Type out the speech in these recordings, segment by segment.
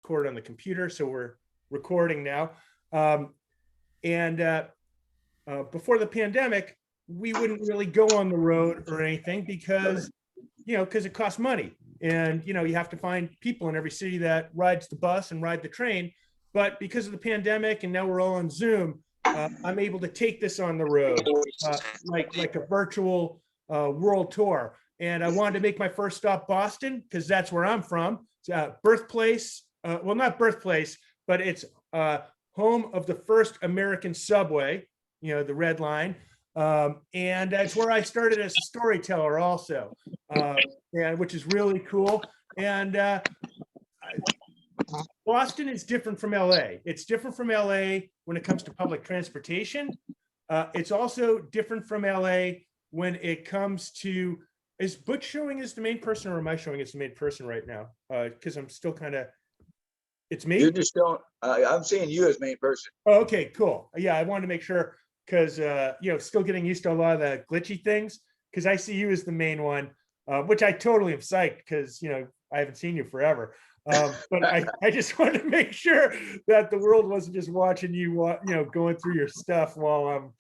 record on the computer. So we're recording now. Before the pandemic, we wouldn't really go on the road or anything because it costs money. And, you have to find people in every city that rides the bus and ride the train. But because of the pandemic and now we're all on Zoom, I'm able to take this on the road, like a virtual world tour. And I wanted to make my first stop Boston because that's where I'm from. Birthplace, well, not birthplace, but it's home of the first American subway, the Red Line. And that's where I started as a storyteller also, and which is really cool. And Boston is different from LA. It's different from LA when it comes to public transportation. It's also different from LA when it comes to, is Butch showing as the main person or am I showing as the main person right now? Because I'm still kind of, it's me? You're just showing, I'm seeing you as main person. Oh, okay, cool. Yeah, I wanted to make sure because, still getting used to a lot of the glitchy things because I see you as the main one, which I totally am psyched because, I haven't seen you forever. But I just wanted to make sure that the world wasn't just watching you, going through your stuff while I'm,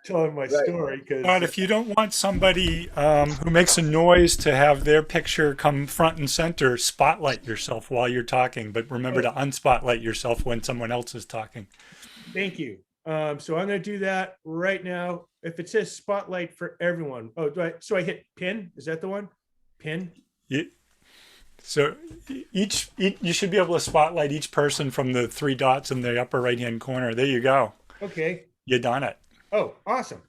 telling my story. Because But if you don't want somebody who makes a noise to have their picture come front and center, spotlight yourself while you're talking. But remember to unspotlight yourself when someone else is talking. Thank you. So I'm going to do that right now. If it says spotlight for everyone, so I hit pin. Is that the one? Pin. So you should be able to spotlight each person from the 3 dots in the upper right-hand corner. There you go. Okay. You done it. Oh, awesome.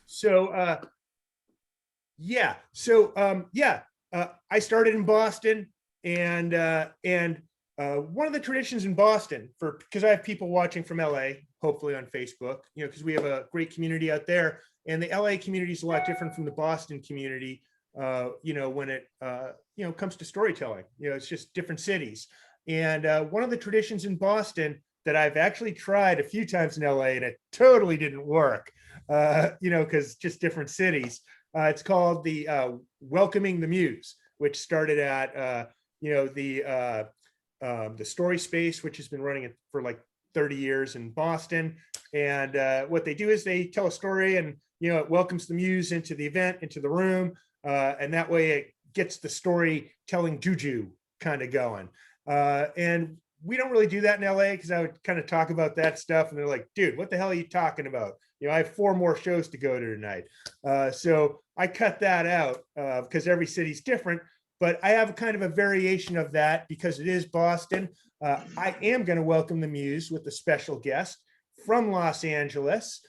So, I started in Boston and one of the traditions in Boston because I have people watching from LA, hopefully on Facebook, because we have a great community out there and the LA community is a lot different from the Boston community. When it, comes to storytelling, it's just different cities. And one of the traditions in Boston that I've actually tried a few times in LA and it totally didn't work, because just different cities. It's called the Welcoming the Muse, which started at, the Story Space, which has been running it for like 30 years in Boston. And what they do is they tell a story and, it welcomes the muse into the event, into the room. And that way it gets the storytelling juju kind of going. And we don't really do that in LA because I would kind of talk about that stuff. And they're like, dude, what the hell are you talking about? I have 4 more shows to go to tonight. So I cut that out because every city's different. But I have kind of a variation of that because it is Boston. I am going to welcome the muse with a special guest from Los Angeles.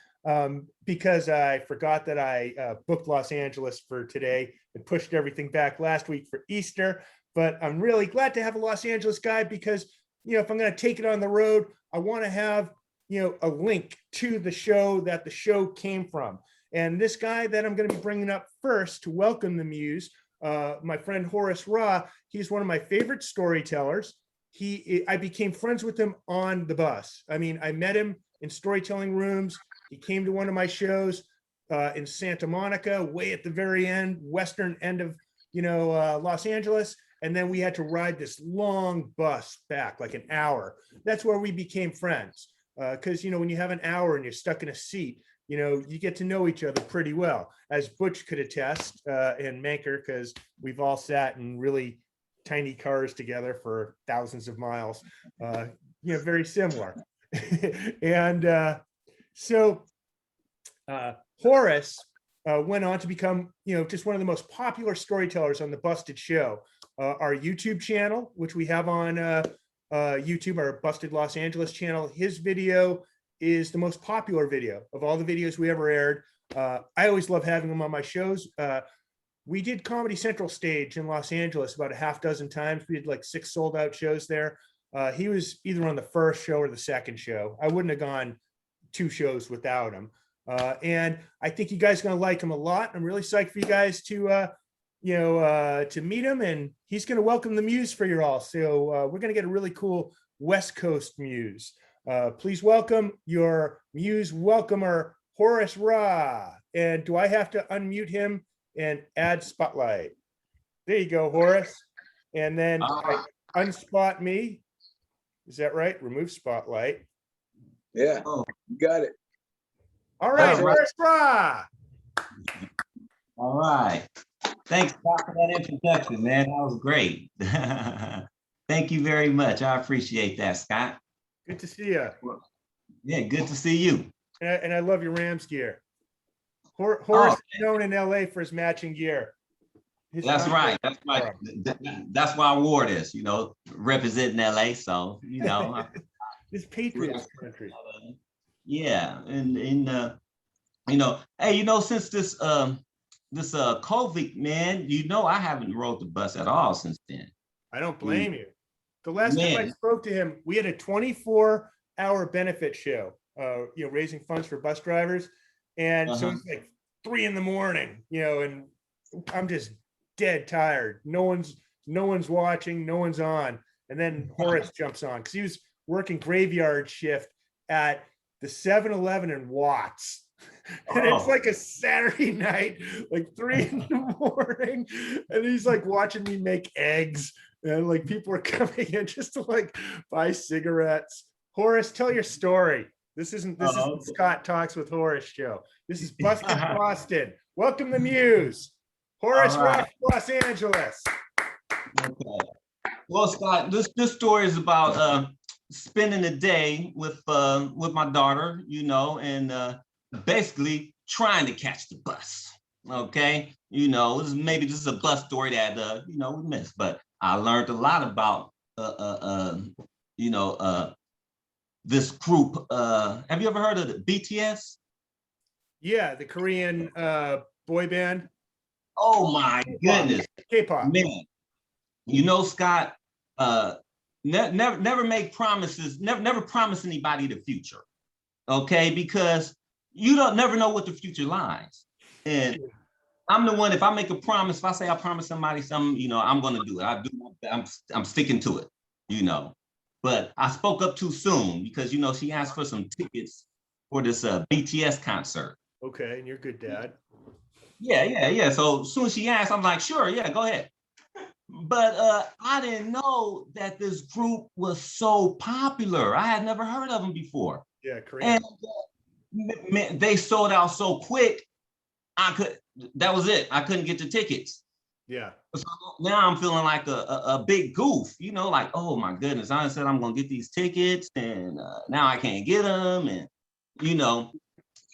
Because I forgot that I booked Los Angeles for today and pushed everything back last week for Easter. But I'm really glad to have a Los Angeles guy because, if I'm going to take it on the road, I want to have, a link to the show that the show came from. And this guy that I'm going to be bringing up first to welcome the muse, my friend Horus RA, he's one of my favorite storytellers. I became friends with him on the bus. I mean, I met him in storytelling rooms. He came to one of my shows in Santa Monica, way at the very end, western end of, Los Angeles. And then we had to ride this long bus back, like an hour. That's where we became friends. Because, when you have an hour and you're stuck in a seat, you get to know each other pretty well, as Butch could attest and Manker, because we've all sat in really tiny cars together for thousands of miles, very similar. And so Horus went on to become, just one of the most popular storytellers on the Busted Show. Our YouTube channel, which we have on YouTube, our Busted Los Angeles channel, his video is the most popular video of all the videos we ever aired. I always love having him on my shows. We did Comedy Central stage in Los Angeles about a half dozen times. We did like 6 sold out shows there. He was either on the first show or the second show. I wouldn't have gone 2 shows without him. And I think you guys are going to like him a lot. I'm really psyched for you guys to meet him, and he's going to welcome the muse for you all. So we're going to get a really cool West Coast muse. Please welcome your muse welcomer, Horus RA. And do I have to unmute him and add spotlight? There you go, Horus. And then unspot me. Is that right? Remove spotlight. Yeah, Oh, you got it. All right, All right. Horace RA. all right. Thanks, Scott, for that introduction, man. That was great. Thank you very much. I appreciate that, Scott. Good to see you. Yeah, good to see you. And I love your Rams gear. Horace is known in LA for his matching gear. That's right. That's right. That's why I wore this, representing LA. So, This Patriots country. Yeah. And hey, since this COVID, man, I haven't rode the bus at all since then. I don't blame you. The last time I spoke to him, we had a 24-hour benefit show, raising funds for bus drivers. And so it's like 3 a.m, and I'm just dead tired. No one's watching, no one's on. And then Horace jumps on because he was working graveyard shift at the 7-Eleven in Watts. And it's like a Saturday night, like 3 a.m. And he's like watching me make eggs. And like people are coming in just to like buy cigarettes. Horace, tell your story. This isn't Scott Talks with Horace show. This is Busted Boston. Welcome to Muse. Horace Rock, Los Angeles. Okay. Well, Scott, this story is about spending a day with my daughter, and basically trying to catch the bus. Okay, maybe this is a bus story that we missed, but I learned a lot about this group. Have you ever heard of the BTS? Yeah, the Korean boy band. Oh my goodness. K-pop. Man, Scott, never make promises, never promise anybody the future. Okay, because you don't never know what the future lies. And I'm the one, if I make a promise, if I say I promise somebody something, I'm gonna do it. I'm sticking to it, But I spoke up too soon because she asked for some tickets for this BTS concert. Okay, and you're good, Dad. Yeah. So as soon as she asked, I'm like, sure, yeah, go ahead. But I didn't know that this group was so popular. I had never heard of them before. Yeah, Korean. And they sold out so quick. That was it. I couldn't get the tickets. Yeah. So now I'm feeling like a big goof, like, oh my goodness, I said I'm gonna get these tickets and now I can't get them. And,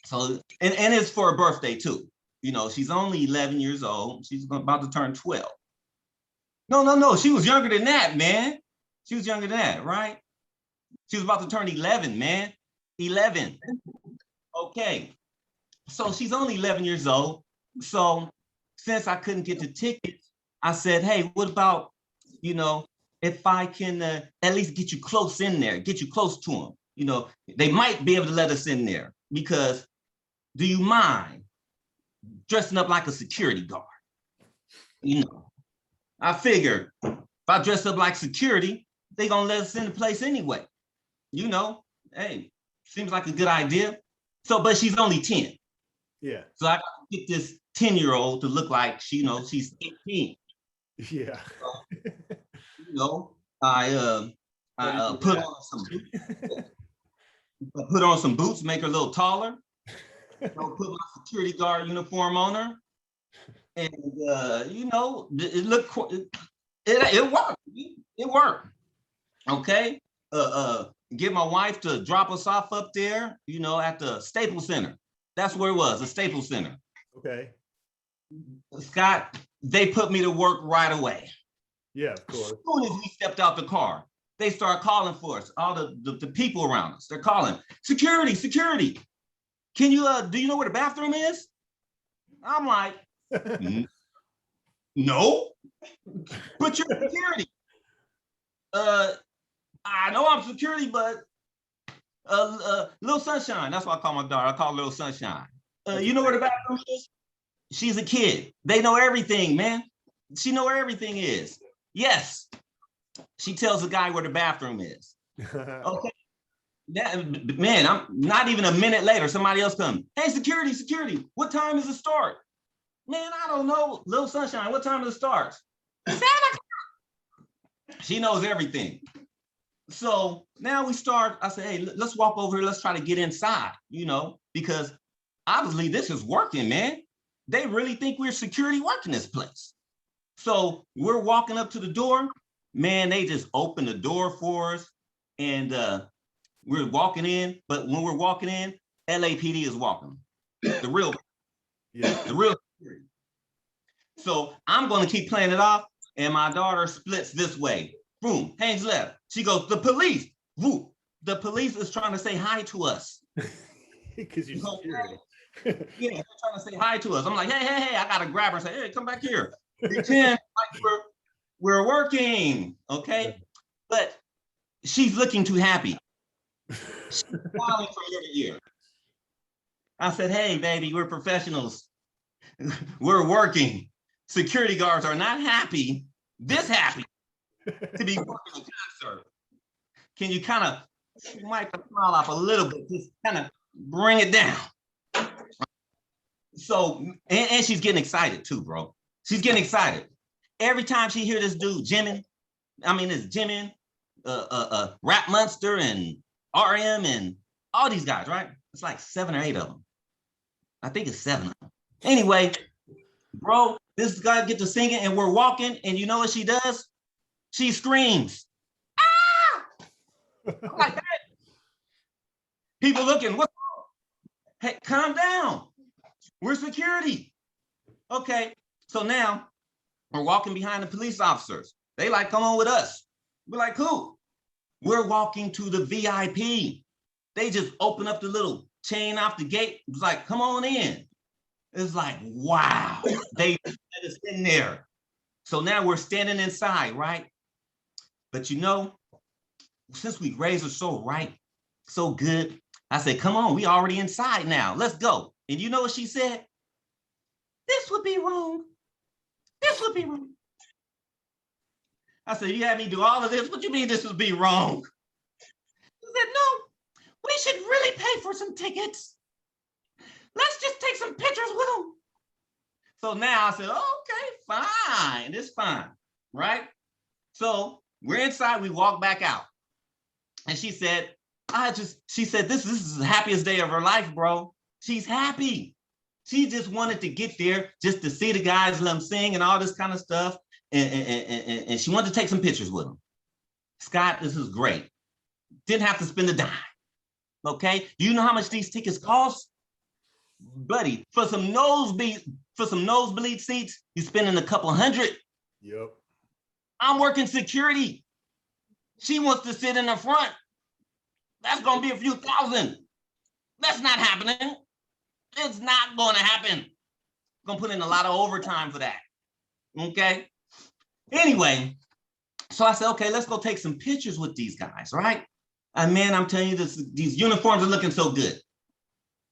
so, and it's for a birthday too. She's only 11 years old. She's about to turn 12. No. She was younger than that, man. She was younger than that, right? She was about to turn 11, man. 11. Okay. So she's only 11 years old. So since I couldn't get the tickets, I said, hey, what about, if I can at least get you close in there, get you close to them. They might be able to let us in there because do you mind dressing up like a security guard? I figured if I dress up like security, they gonna let us in the place anyway. Hey, seems like a good idea. So, but she's only 10. Yeah. So I get this 10-year-old to look like she's 18. Yeah. I put on some boots, make her a little taller. Put my security guard uniform on her, and it looked it worked. It worked. Okay. Get my wife to drop us off up there, at the Staples Center. That's where it was, the Staples Center. Okay. Scott, they put me to work right away. Yeah, of course. As soon as we stepped out the car, they start calling for us. All the people around us, they're calling, security. Can you, do you know where the bathroom is? I'm like, no, but you're security. I know I'm security, but Little Sunshine, that's what I call my daughter. I call her Little Sunshine. You know where the bathroom is? She's a kid. They know everything, man. She know where everything is. Yes. She tells the guy where the bathroom is. Okay. Man, I'm not even a minute later, somebody else comes. Hey, security, what time does it start? Man, I don't know. Little Sunshine, what time does it start? 7 o'clock. She knows everything. So now we start, I said, hey, let's walk over here. Let's try to get inside, because obviously this is working, man. They really think we're security working this place. So we're walking up to the door, man, they just open the door for us and we're walking in. But when we're walking in, LAPD is walking, the real security. So I'm going to keep playing it off. And my daughter splits this way. Boom, hangs left. She goes, the police. Woo. The police is trying to say hi to us. Because you're security. Yeah, they're trying to say hi to us. I'm like, hey, I gotta grab her and say, hey, come back here. Pretend like we're working, okay? But she's looking too happy. She's smiling from ear to ear. I said, hey, baby, we're professionals. We're working. Security guards are not happy, this happy, to be working a concert. Can you kind of wipe the smile off a little bit, just kind of bring it down? So, and she's getting excited too, bro. She's getting excited. Every time she hear this dude, Jimin, Rap Monster and RM and all these guys, right? It's like 7 or 8 of them. I think it's 7 of them. Anyway, bro, this guy get to singing and we're walking and you know what she does? She screams. Ah! Like that. People looking, what's wrong? Hey, calm down. We're security. Okay, so now we're walking behind the police officers. They like, come on with us. We're like, cool. We're walking to the VIP. They just open up the little chain off the gate. It's like, come on in. It's like, wow. They let us in there. So now we're standing inside, right? But since we raised her so right, so good, I said, come on, we already inside now. Let's go. And you know what she said? This would be wrong. This would be wrong. I said, you had me do all of this? What do you mean this would be wrong? She said, no, we should really pay for some tickets. Let's just take some pictures with them. So now I said, okay, fine. It's fine, right? So we're inside, we walk back out. And she said, she said, this is the happiest day of her life, bro. She's happy. She just wanted to get there just to see the guys, let them sing and all this kind of stuff. And she wanted to take some pictures with them. Scott, this is great. Didn't have to spend a dime. Okay? Do you know how much these tickets cost? Buddy, for some nosebleed seats, you're spending a couple $100. Yep. I'm working security. She wants to sit in the front. That's gonna be a few thousand. That's not happening. It's not gonna happen. Gonna put in a lot of overtime for that. Okay. Anyway, so I said, okay, let's go take some pictures with these guys, right? And man, I'm telling you, these uniforms are looking so good.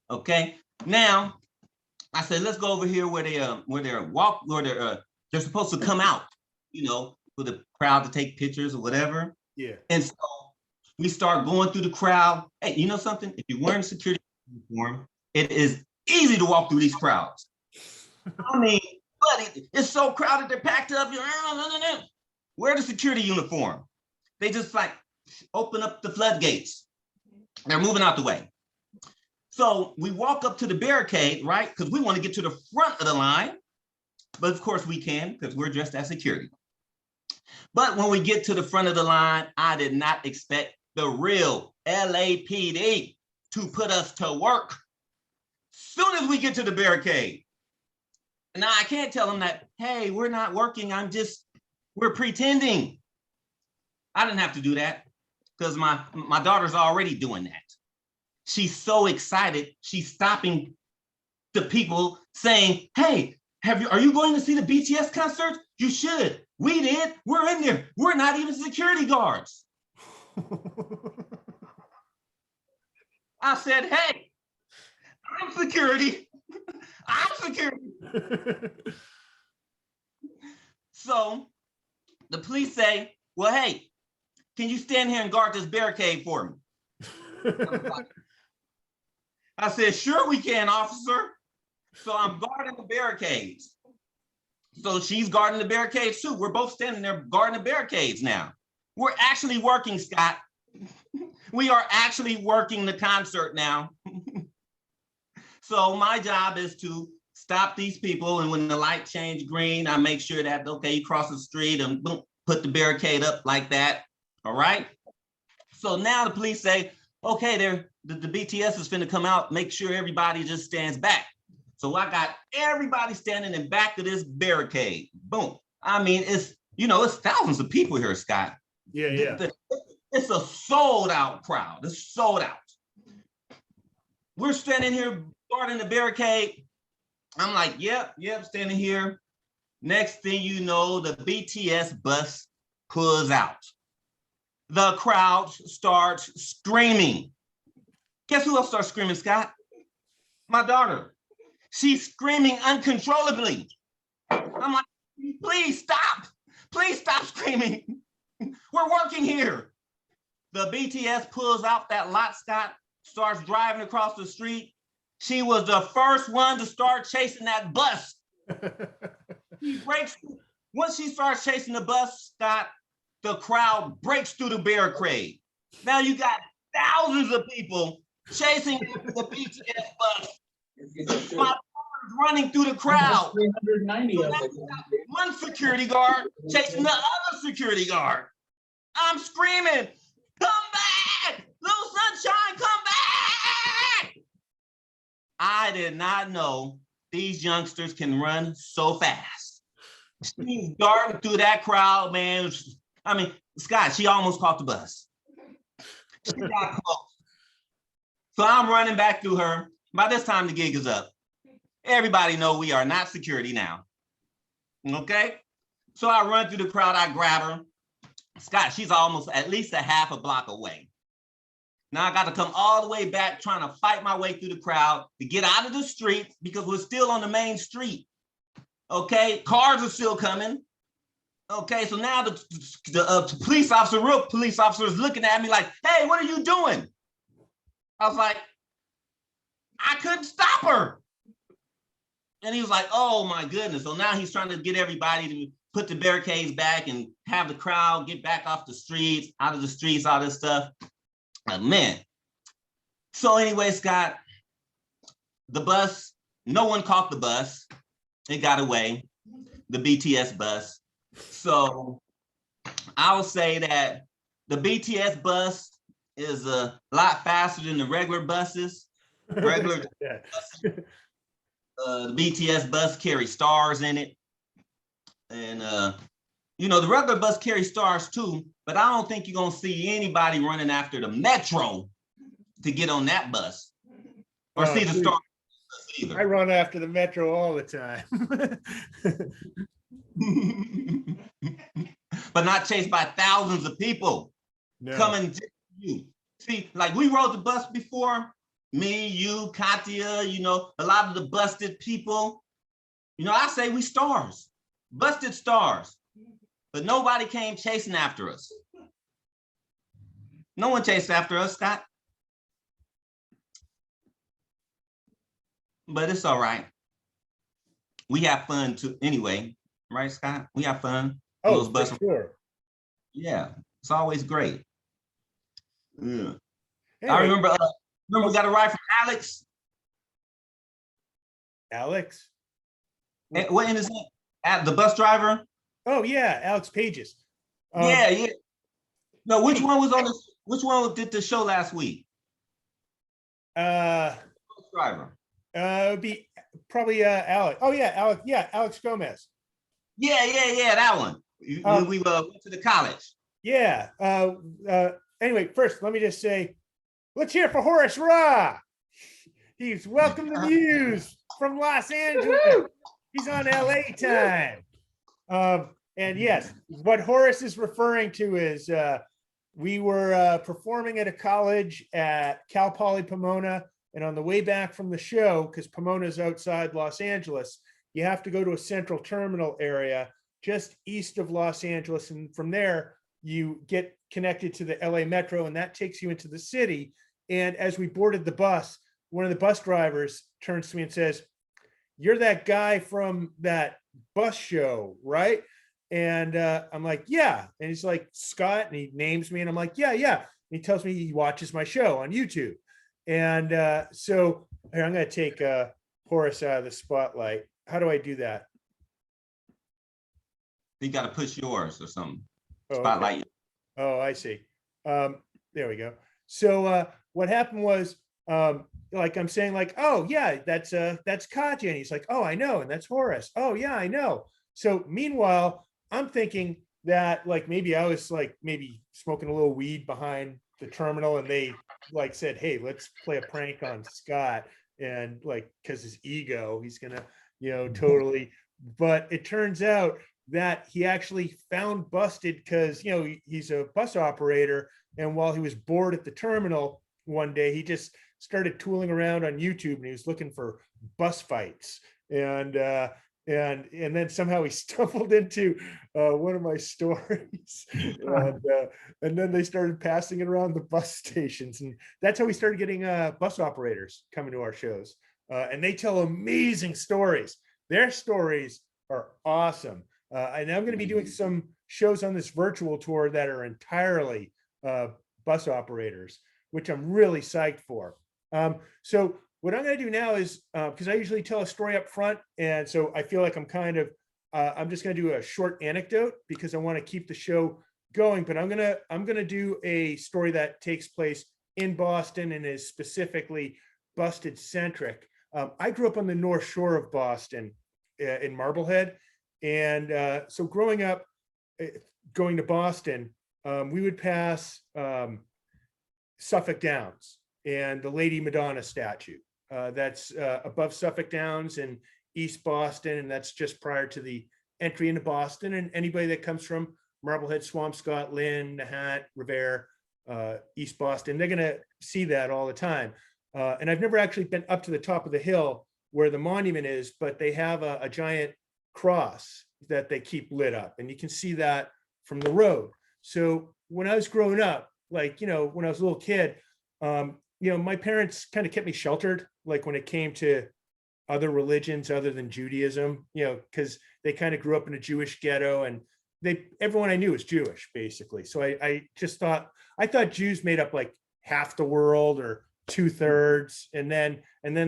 Okay. Now, I said, let's go over here where they're supposed to come out, for the crowd to take pictures or whatever. Yeah. And so we start going through the crowd. Hey, you know something? If you're wearing a security uniform, it is easy to walk through these crowds. I mean, but it's so crowded, they're packed up. Wear the security uniform. They just like open up the floodgates. They're moving out the way. So we walk up to the barricade, right? Because we want to get to the front of the line. But of course we can, because we're dressed as security. But when we get to the front of the line, I did not expect the real LAPD to put us to work. Soon as we get to the barricade. Now I can't tell them that, hey, we're not working. We're pretending. I didn't have to do that because my daughter's already doing that. She's so excited. She's stopping the people saying, hey, are you going to see the BTS concert? You should. We did. We're in there. We're not even security guards. I said, hey, I'm security. I'm security. So the police say, well, hey, can you stand here and guard this barricade for me? I said, sure we can, officer. So I'm guarding the barricades. So she's guarding the barricades too. We're both standing there guarding the barricades now. We're actually working, Scott. We are actually working the concert now. So my job is to stop these people, and when the light change green, I make sure that, okay, you cross the street and boom, put the barricade up like that, all right? So now the police say, okay, the BTS is finna come out, make sure everybody just stands back. So I got everybody standing in back of this barricade, boom. I mean, it's thousands of people here, Scott. Yeah. It's a sold out crowd, it's sold out. We're standing here guarding the barricade. I'm like, yep, standing here. Next thing you know, the BTS bus pulls out. The crowd starts screaming. Guess who else starts screaming, Scott? My daughter. She's screaming uncontrollably. I'm like, please stop screaming. We're working here. The BTS pulls out that lot, Scott, starts driving across the street. She was the first one to start chasing that bus. She breaks. Once she starts chasing the bus, Scott, the crowd breaks through the barricade. Now you got thousands of people chasing the BTS bus. My daughter's running through the crowd. 390 of them. One security guard chasing the other security guard. I'm screaming, come back! Little sunshine, come back! I did not know these youngsters can run so fast. She's darting through that crowd, man. I mean, Scott, she almost caught the bus. She got close. So I'm running back through her. By this time, the gig is up. Everybody know we are not security now. Okay? So I run through the crowd, I grab her. Scott, she's almost at least a half a block away. Now I got to come all the way back, trying to fight my way through the crowd to get out of the street because we're still on the main street. Okay, cars are still coming. Okay, so now the police officer, real police officer, is looking at me like, hey, what are you doing? I was like, I couldn't stop her. And he was like, oh my goodness. So now he's trying to get everybody to put the barricades back and have the crowd get back off the streets, out of the streets, all this stuff. Man. So anyway, Scott, the bus, no one caught the bus. It got away, the BTS bus. So I'll say that the BTS bus is a lot faster than the regular buses. Regular buses. The BTS bus carries stars in it. And, the regular bus carries stars too, but I don't think you're going to see anybody running after the Metro to get on that bus or see the stars either. I run after the Metro all the time. But not chased by thousands of people coming to you. See, like we rode the bus before, me, you, Katya, a lot of the busted people. I say we stars, busted stars, but nobody came chasing after us. No one chased after us, Scott. But it's all right. We have fun too anyway, right, Scott? We have fun. Oh, for sure. Yeah, it's always great. Yeah. Anyway, I remember we got a ride from Alex. Alex? What is it? The bus driver? Oh yeah, Alex Pages. Yeah. No, which one did the show last week? Bus driver. It would be probably Alex. Oh yeah, Alex. Yeah, Alex Gomez. Yeah, that one. We went to the college. Yeah. Anyway, first, let me just say, let's hear for Horus RA. He's welcome the news from Los Angeles. He's on LA time. And yes, what Horace is referring to is we were performing at a college at Cal Poly Pomona, and on the way back from the show, because Pomona is outside Los Angeles, you have to go to a central terminal area just east of Los Angeles, and from there you get connected to the LA Metro, and that takes you into the city. And as we boarded the bus, one of the bus drivers turns to me and says, "You're that guy from that bus show, right?" And I'm like, yeah. And he's like, Scott, and he names me, and I'm like, yeah, yeah. And he tells me he watches my show on YouTube. And so here, I'm going to take Horus out of the spotlight. How do I do that? You got to push yours or something. Oh, okay. Spotlight. Oh, I see. There we go. So what happened was, like I'm saying, like, oh yeah, that's Katya. And he's like, oh, I know, and that's Horus. Oh yeah, I know. So meanwhile, I'm thinking that like maybe I was like maybe smoking a little weed behind the terminal, and they like said, hey, let's play a prank on Scott, and like because his ego, he's gonna, totally. But it turns out that he actually found Busted because he's a bus operator, and while he was bored at the terminal one day, he just started tooling around on YouTube, and he was looking for bus fights, and then somehow he stumbled into one of my stories, and then they started passing it around the bus stations, and that's how we started getting bus operators coming to our shows, and they tell amazing stories. Their stories are awesome. And I'm going to be doing some shows on this virtual tour that are entirely bus operators, which I'm really psyched for. So what I'm going to do now is, because I usually tell a story up front, and so I feel like I'm kind of, I'm just going to do a short anecdote because I want to keep the show going. But I'm gonna do a story that takes place in Boston and is specifically Busted centric. I grew up on the North Shore of Boston, in Marblehead. And so growing up, going to Boston, we would pass Suffolk Downs and the Lady Madonna statue. That's above Suffolk Downs in East Boston, and that's just prior to the entry into Boston. And anybody that comes from Marblehead, Swampscott, Lynn, Nahat, Revere, East Boston, they're going to see that all the time. And I've never actually been up to the top of the hill where the monument is, but they have a giant cross that they keep lit up, and you can see that from the road. So when I was growing up, like, when I was a little kid, my parents kind of kept me sheltered, like when it came to other religions other than Judaism, because they kind of grew up in a Jewish ghetto, and everyone I knew was Jewish, basically. So I thought Jews made up like half the world or 2/3, and then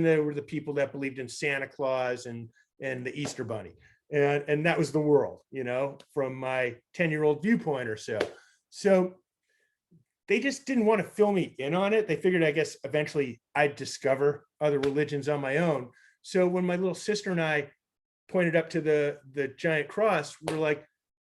there were the people that believed in Santa Claus and the Easter Bunny, and that was the world, from my 10-year-old viewpoint or so. So they just didn't want to fill me in on it. They figured, I guess, eventually I'd discover other religions on my own. So when my little sister and I pointed up to the giant cross, we're like,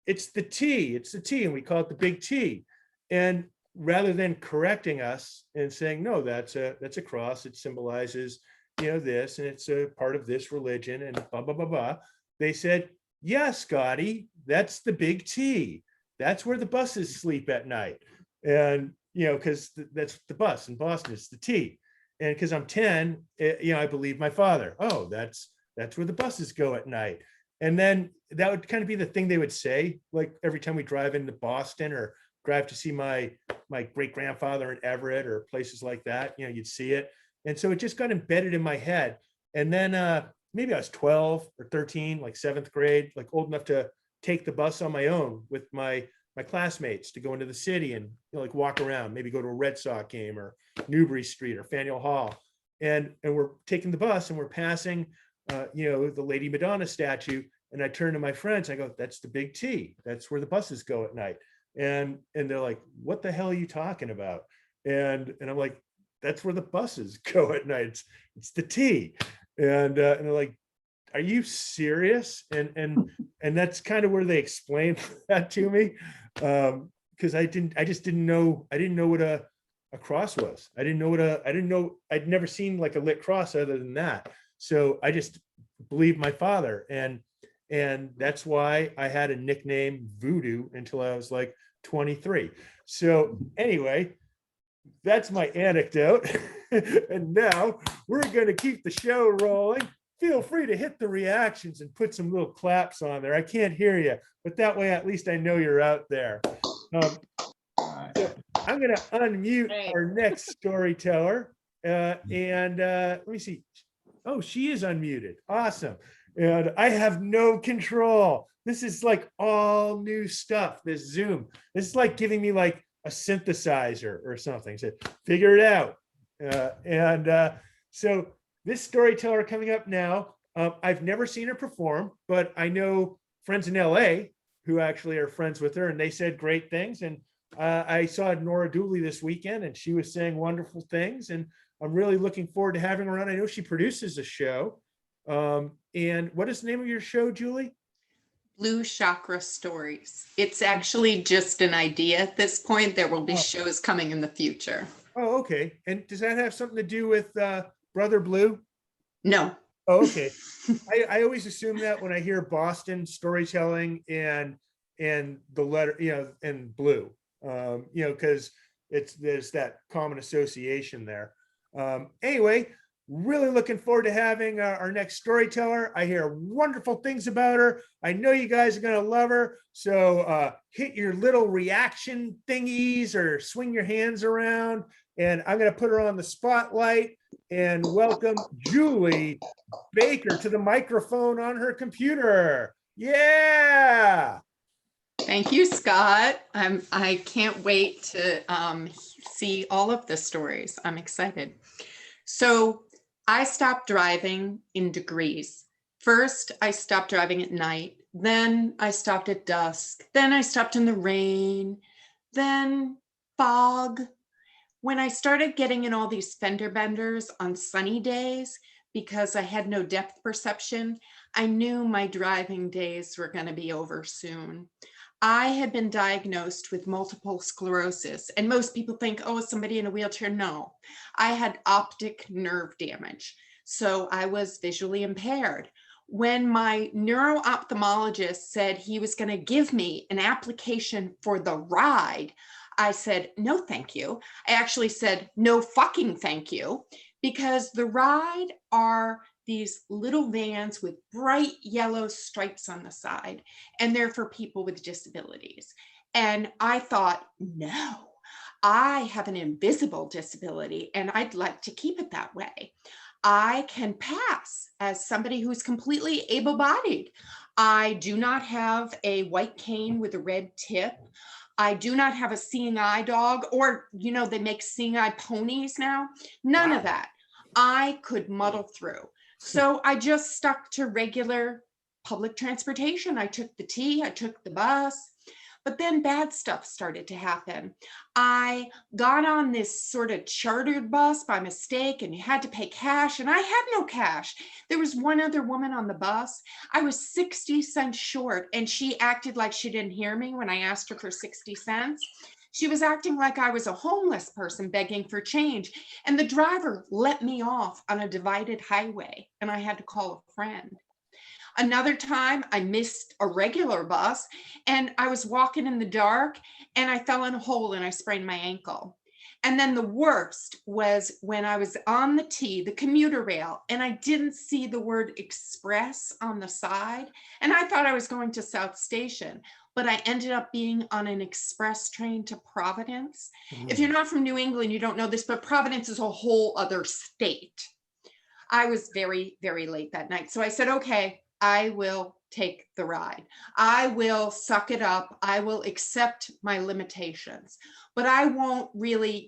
it's the T, and we call it the big T. And rather than correcting us and saying, no, that's a cross, it symbolizes, this, and it's a part of this religion, and blah, blah, blah, blah. They said, yeah, Scotty, that's the big T. That's where the buses sleep at night. And, because that's the bus in Boston, it's the T. And because I'm 10, I believe my father. Oh, that's where the buses go at night. And then that would kind of be the thing they would say, like every time we drive into Boston or drive to see my great grandfather in Everett or places like that, you'd see it. And so it just got embedded in my head. And then maybe I was 12 or 13, like 7th grade, like old enough to take the bus on my own with my classmates to go into the city and like walk around, maybe go to a Red Sox game or Newbury Street or Faneuil Hall. And we're taking the bus and we're passing, the Lady Madonna statue. And I turn to my friends, I go, that's the big T. That's where the buses go at night. And they're like, what the hell are you talking about? And I'm like, that's where the buses go at night. It's the T. And they're like, are you serious? And that's kind of where they explained that to me. Because I just didn't know what a cross was. I'd never seen like a lit cross other than that. So I just believed my father. And that's why I had a nickname Voodoo until I was like 23. So anyway, that's my anecdote. And now we're going to keep the show rolling. Feel free to hit the reactions and put some little claps on there. I can't hear you, but that way at least I know you're out there. So I'm going to unmute our next storyteller. And let me see. Oh, she is unmuted. Awesome. And I have no control. This is like all new stuff. This Zoom. This is like giving me like a synthesizer or something. So figure it out. So this storyteller coming up now, I've never seen her perform, but I know friends in LA who actually are friends with her, and they said great things. And I saw Norah Dooley this weekend, and she was saying wonderful things. And I'm really looking forward to having her on. I know she produces a show. And what is the name of your show, Julie? Blue Chakra Stories. It's actually just an idea at this point. There will be shows coming in the future. Oh, okay. And does that have something to do with Brother Blue? No. Oh, okay. I always assume that when I hear Boston storytelling and the letter, and blue, because there's that common association there. Anyway, really looking forward to having our next storyteller. I hear wonderful things about her. I know you guys are going to love her. So hit your little reaction thingies or swing your hands around. And I'm going to put her on the spotlight and welcome Julie Baker to the microphone on her computer. Yeah. Thank you, Scott. I can't wait to see all of the stories. I'm excited. So I stopped driving in degrees. First, I stopped driving at night. Then I stopped at dusk. Then I stopped in the rain. Then fog. When I started getting in all these fender benders on sunny days, because I had no depth perception, I knew my driving days were going to be over soon. I had been diagnosed with multiple sclerosis, and most people think, oh, somebody in a wheelchair. No, I had optic nerve damage, so I was visually impaired. When my neuro-ophthalmologist said he was going to give me an application for the ride, I said, no, thank you. I actually said, no fucking thank you, because the ride are these little vans with bright yellow stripes on the side, and they're for people with disabilities. And I thought, no, I have an invisible disability and I'd like to keep it that way. I can pass as somebody who's completely able-bodied. I do not have a white cane with a red tip. I do not have a seeing eye dog, or, they make seeing eye ponies now. None of that. I could muddle through. So I just stuck to regular public transportation. I took the T, I took the bus, but then bad stuff started to happen. I got on this sort of chartered bus by mistake, and you had to pay cash, and I had no cash. There was one other woman on the bus. I was 60 cents short, and she acted like she didn't hear me when I asked her for 60 cents. She was acting like I was a homeless person begging for change. And the driver let me off on a divided highway, and I had to call a friend. Another time I missed a regular bus, and I was walking in the dark, and I fell in a hole and I sprained my ankle. And then the worst was when I was on the T, the commuter rail, and I didn't see the word express on the side. And I thought I was going to South Station, but I ended up being on an express train to Providence. If you're not from New England, you don't know this, but Providence is a whole other state. I was very, very late that night. So I said, okay, I will take the ride. I will suck it up. I will accept my limitations, but I won't really,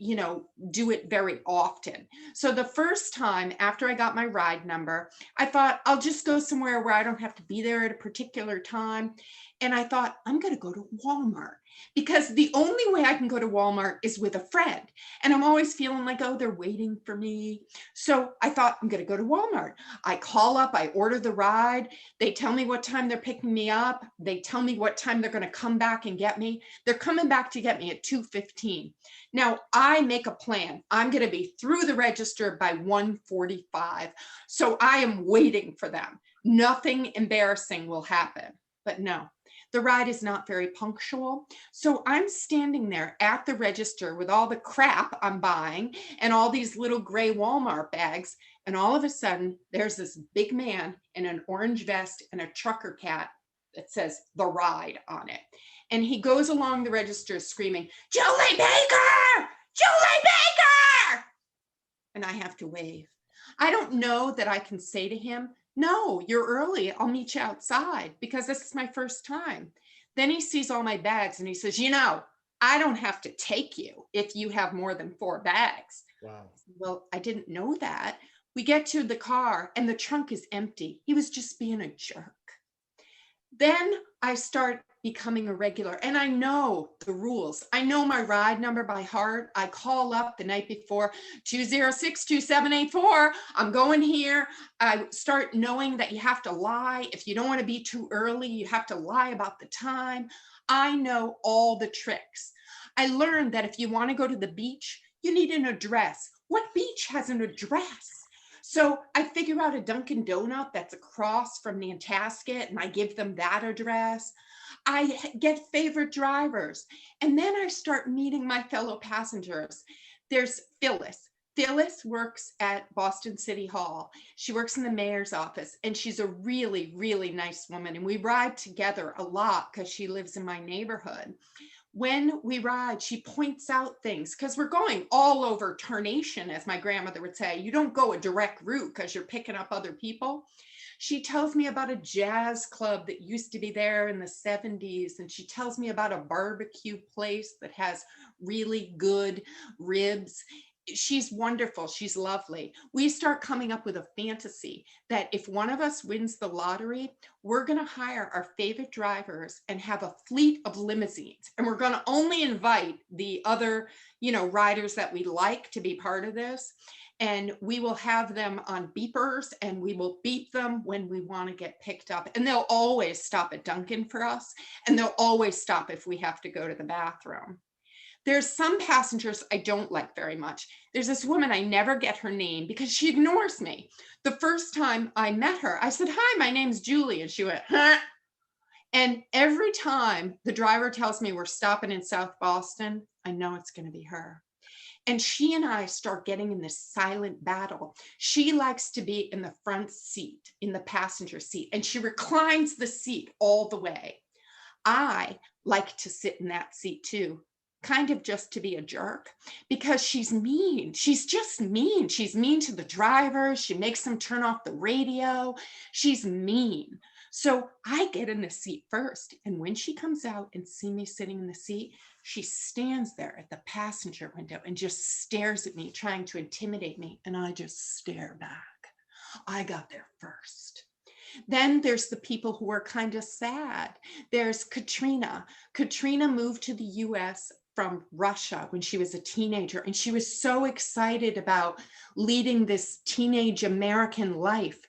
do it very often. So the first time after I got my ride number, I thought I'll just go somewhere where I don't have to be there at a particular time. And I thought, I'm going to go to Walmart, because the only way I can go to Walmart is with a friend. And I'm always feeling like, oh, they're waiting for me. So I thought, I'm going to go to Walmart. I call up, I order the ride. They tell me what time they're picking me up. They tell me what time they're going to come back and get me. They're coming back to get me at 2:15. Now I make a plan. I'm going to be through the register by 1:45. So I am waiting for them. Nothing embarrassing will happen, but no. The ride is not very punctual. So I'm standing there at the register with all the crap I'm buying and all these little gray Walmart bags. And all of a sudden, there's this big man in an orange vest and a trucker cap that says "The Ride" on it. And he goes along the register screaming, "Julie Baker! Julie Baker!" And I have to wave. I don't know that I can say to him, No, you're early. I'll meet you outside because this is my first time. Then he sees all my bags and he says, I don't have to take you if you have more than 4 bags. Wow. Well, I didn't know that. We get to the car and the trunk is empty. He was just being a jerk. Then I start becoming a regular and I know the rules. I know my ride number by heart. I call up the night before, 206-2784. I'm going here. I start knowing that you have to lie. If you don't want to be too early, you have to lie about the time. I know all the tricks. I learned that if you want to go to the beach, you need an address. What beach has an address? So I figure out a Dunkin' Donut that's across from Nantasket and I give them that address. I get favorite drivers. And then I start meeting my fellow passengers. There's Phyllis. Phyllis works at Boston City Hall. She works in the mayor's office and she's a really, really nice woman. And we ride together a lot because she lives in my neighborhood. When we ride, she points out things because we're going all over tarnation, as my grandmother would say. You don't go a direct route because you're picking up other people. She tells me about a jazz club that used to be there in the 70s. And she tells me about a barbecue place that has really good ribs. She's wonderful. She's lovely. We start coming up with a fantasy that if one of us wins the lottery, we're going to hire our favorite drivers and have a fleet of limousines. And we're going to only invite the other, riders that we like to be part of this. And we will have them on beepers and we will beep them when we want to get picked up. And they'll always stop at Dunkin' for us. And they'll always stop if we have to go to the bathroom. There's some passengers I don't like very much. There's this woman, I never get her name because she ignores me. The first time I met her, I said, "Hi, my name's Julie." And she went, "Huh?" And every time the driver tells me we're stopping in South Boston, I know it's going to be her. And she and I start getting in this silent battle. She likes to be in the front seat, in the passenger seat, and she reclines the seat all the way. I like to sit in that seat too, kind of just to be a jerk because she's mean. She's just mean. She's mean to the drivers. She makes them turn off the radio. She's mean. So I get in the seat first. And when she comes out and sees me sitting in the seat, she stands there at the passenger window and just stares at me, trying to intimidate me. And I just stare back. I got there first. Then there's the people who are kind of sad. There's Katrina. Katrina moved to the US from Russia when she was a teenager, and she was so excited about leading this teenage American life.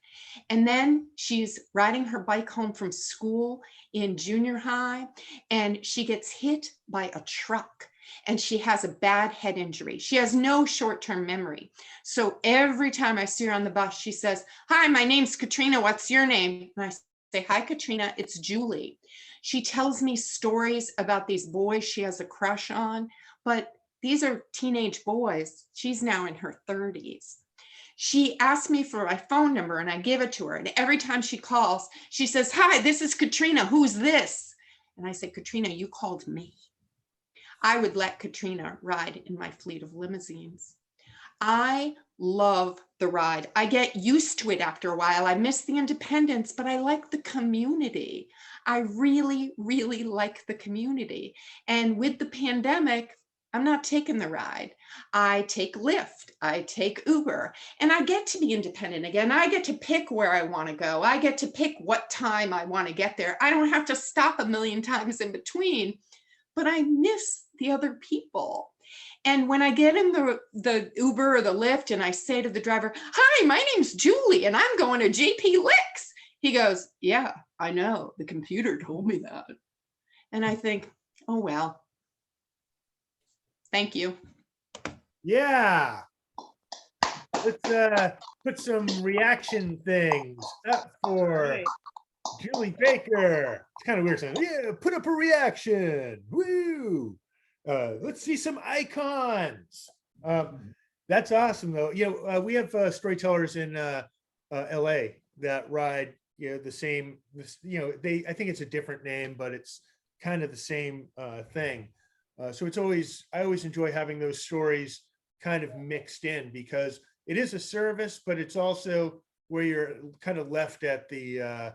And then she's riding her bike home from school in junior high, and she gets hit by a truck. And she has a bad head injury. She has no short-term memory. So every time I see her on the bus, she says, "Hi, my name's Katrina. What's your name?" And I say, "Hi, Katrina, it's Julie." She tells me stories about these boys she has a crush on, but these are teenage boys. She's now in her 30s. She asked me for my phone number and I give it to her. And every time she calls, she says, "Hi, this is Katrina. Who's this?" And I say, "Katrina, you called me." I would let Katrina ride in my fleet of limousines. I love the ride. I get used to it after a while. I miss the independence, but I like the community. I really, really like the community. And with the pandemic, I'm not taking the ride. I take Lyft, I take Uber, and I get to be independent again. I get to pick where I want to go. I get to pick what time I want to get there. I don't have to stop a million times in between, but I miss the other people. And when I get in the Uber or the Lyft and I say to the driver, "Hi, my name's Julie and I'm going to JP Licks," he goes, "Yeah, I know. The computer told me that." And I think, oh, well, thank you. Yeah. Let's put some reaction things up for Julie Baker. It's kind of weird saying, "Yeah, put up a reaction. Woo. Let's see some icons." That's awesome, though. We have storytellers in LA that ride, the same. I think it's a different name, but it's kind of the same thing. So I always enjoy having those stories kind of mixed in because it is a service, but it's also where you're kind of left at the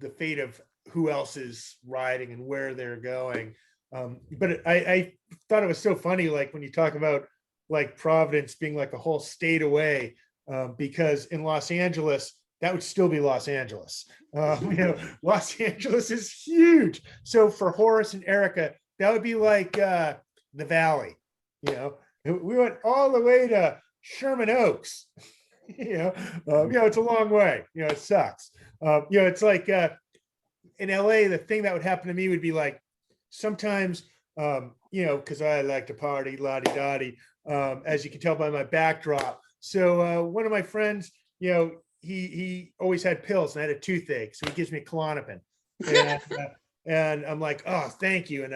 the fate of who else is riding and where they're going. But I thought it was so funny, like when you talk about like Providence being like a whole state away, because in Los Angeles, that would still be Los Angeles. Los Angeles is huge. So for Horace and Erica, that would be like the Valley. We went all the way to Sherman Oaks. It's a long way. It sucks. It's like in LA, the thing that would happen to me would be like sometimes, because I like to party, la-di-da-di, as you can tell by my backdrop. So one of my friends, he always had pills, and I had a toothache, so he gives me Klonopin, and I'm like, oh, thank you, and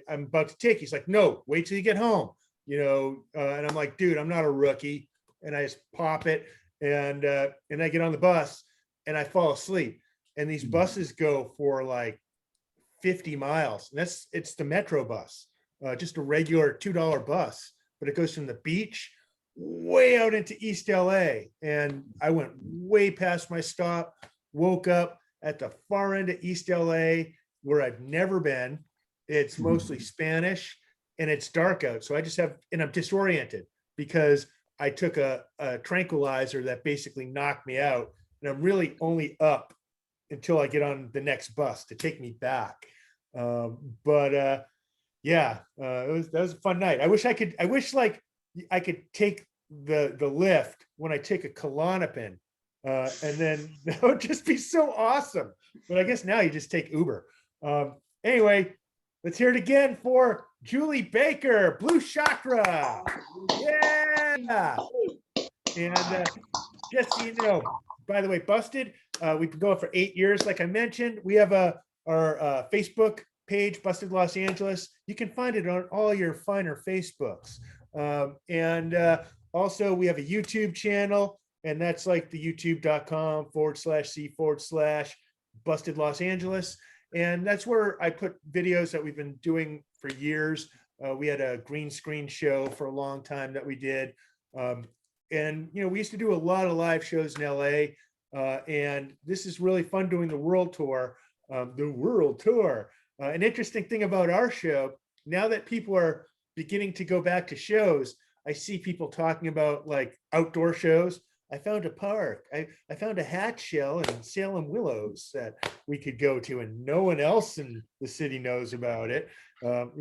I'm about to take. He's like, no, wait till you get home, and I'm like, dude, I'm not a rookie, and I just pop it, and I get on the bus, and I fall asleep, and these buses go for like 50 miles, and it's the Metro bus, just a regular $2 bus, but it goes from the beach way out into East LA. And I went way past my stop, woke up at the far end of East LA where I've never been. It's mostly Spanish and it's dark out. So and I'm disoriented because I took a tranquilizer that basically knocked me out. And I'm really only up until I get on the next bus to take me back. That was a fun night. I wish I could take the lift when I take a Klonopin, and then that would just be so awesome. But I guess now you just take Uber. Anyway, let's hear it again for Julie Baker, Blue Chakra. Yeah. And just so you know, by the way, Busted, we've been going for 8 years. Like I mentioned, we have our Facebook page, Busted Los Angeles. You can find it on all your finer Facebooks. Also we have a YouTube channel, and that's like the youtube.com/c/Busted Los Angeles. And that's where I put videos that we've been doing for years. We had a green screen show for a long time that we did. And we used to do a lot of live shows in LA. And this is really fun doing the world tour. An interesting thing about our show, now that people are beginning to go back to shows, I see people talking about like outdoor shows. I found a park. I found a hat shell in Salem Willows that we could go to, and no one else in the city knows about it. But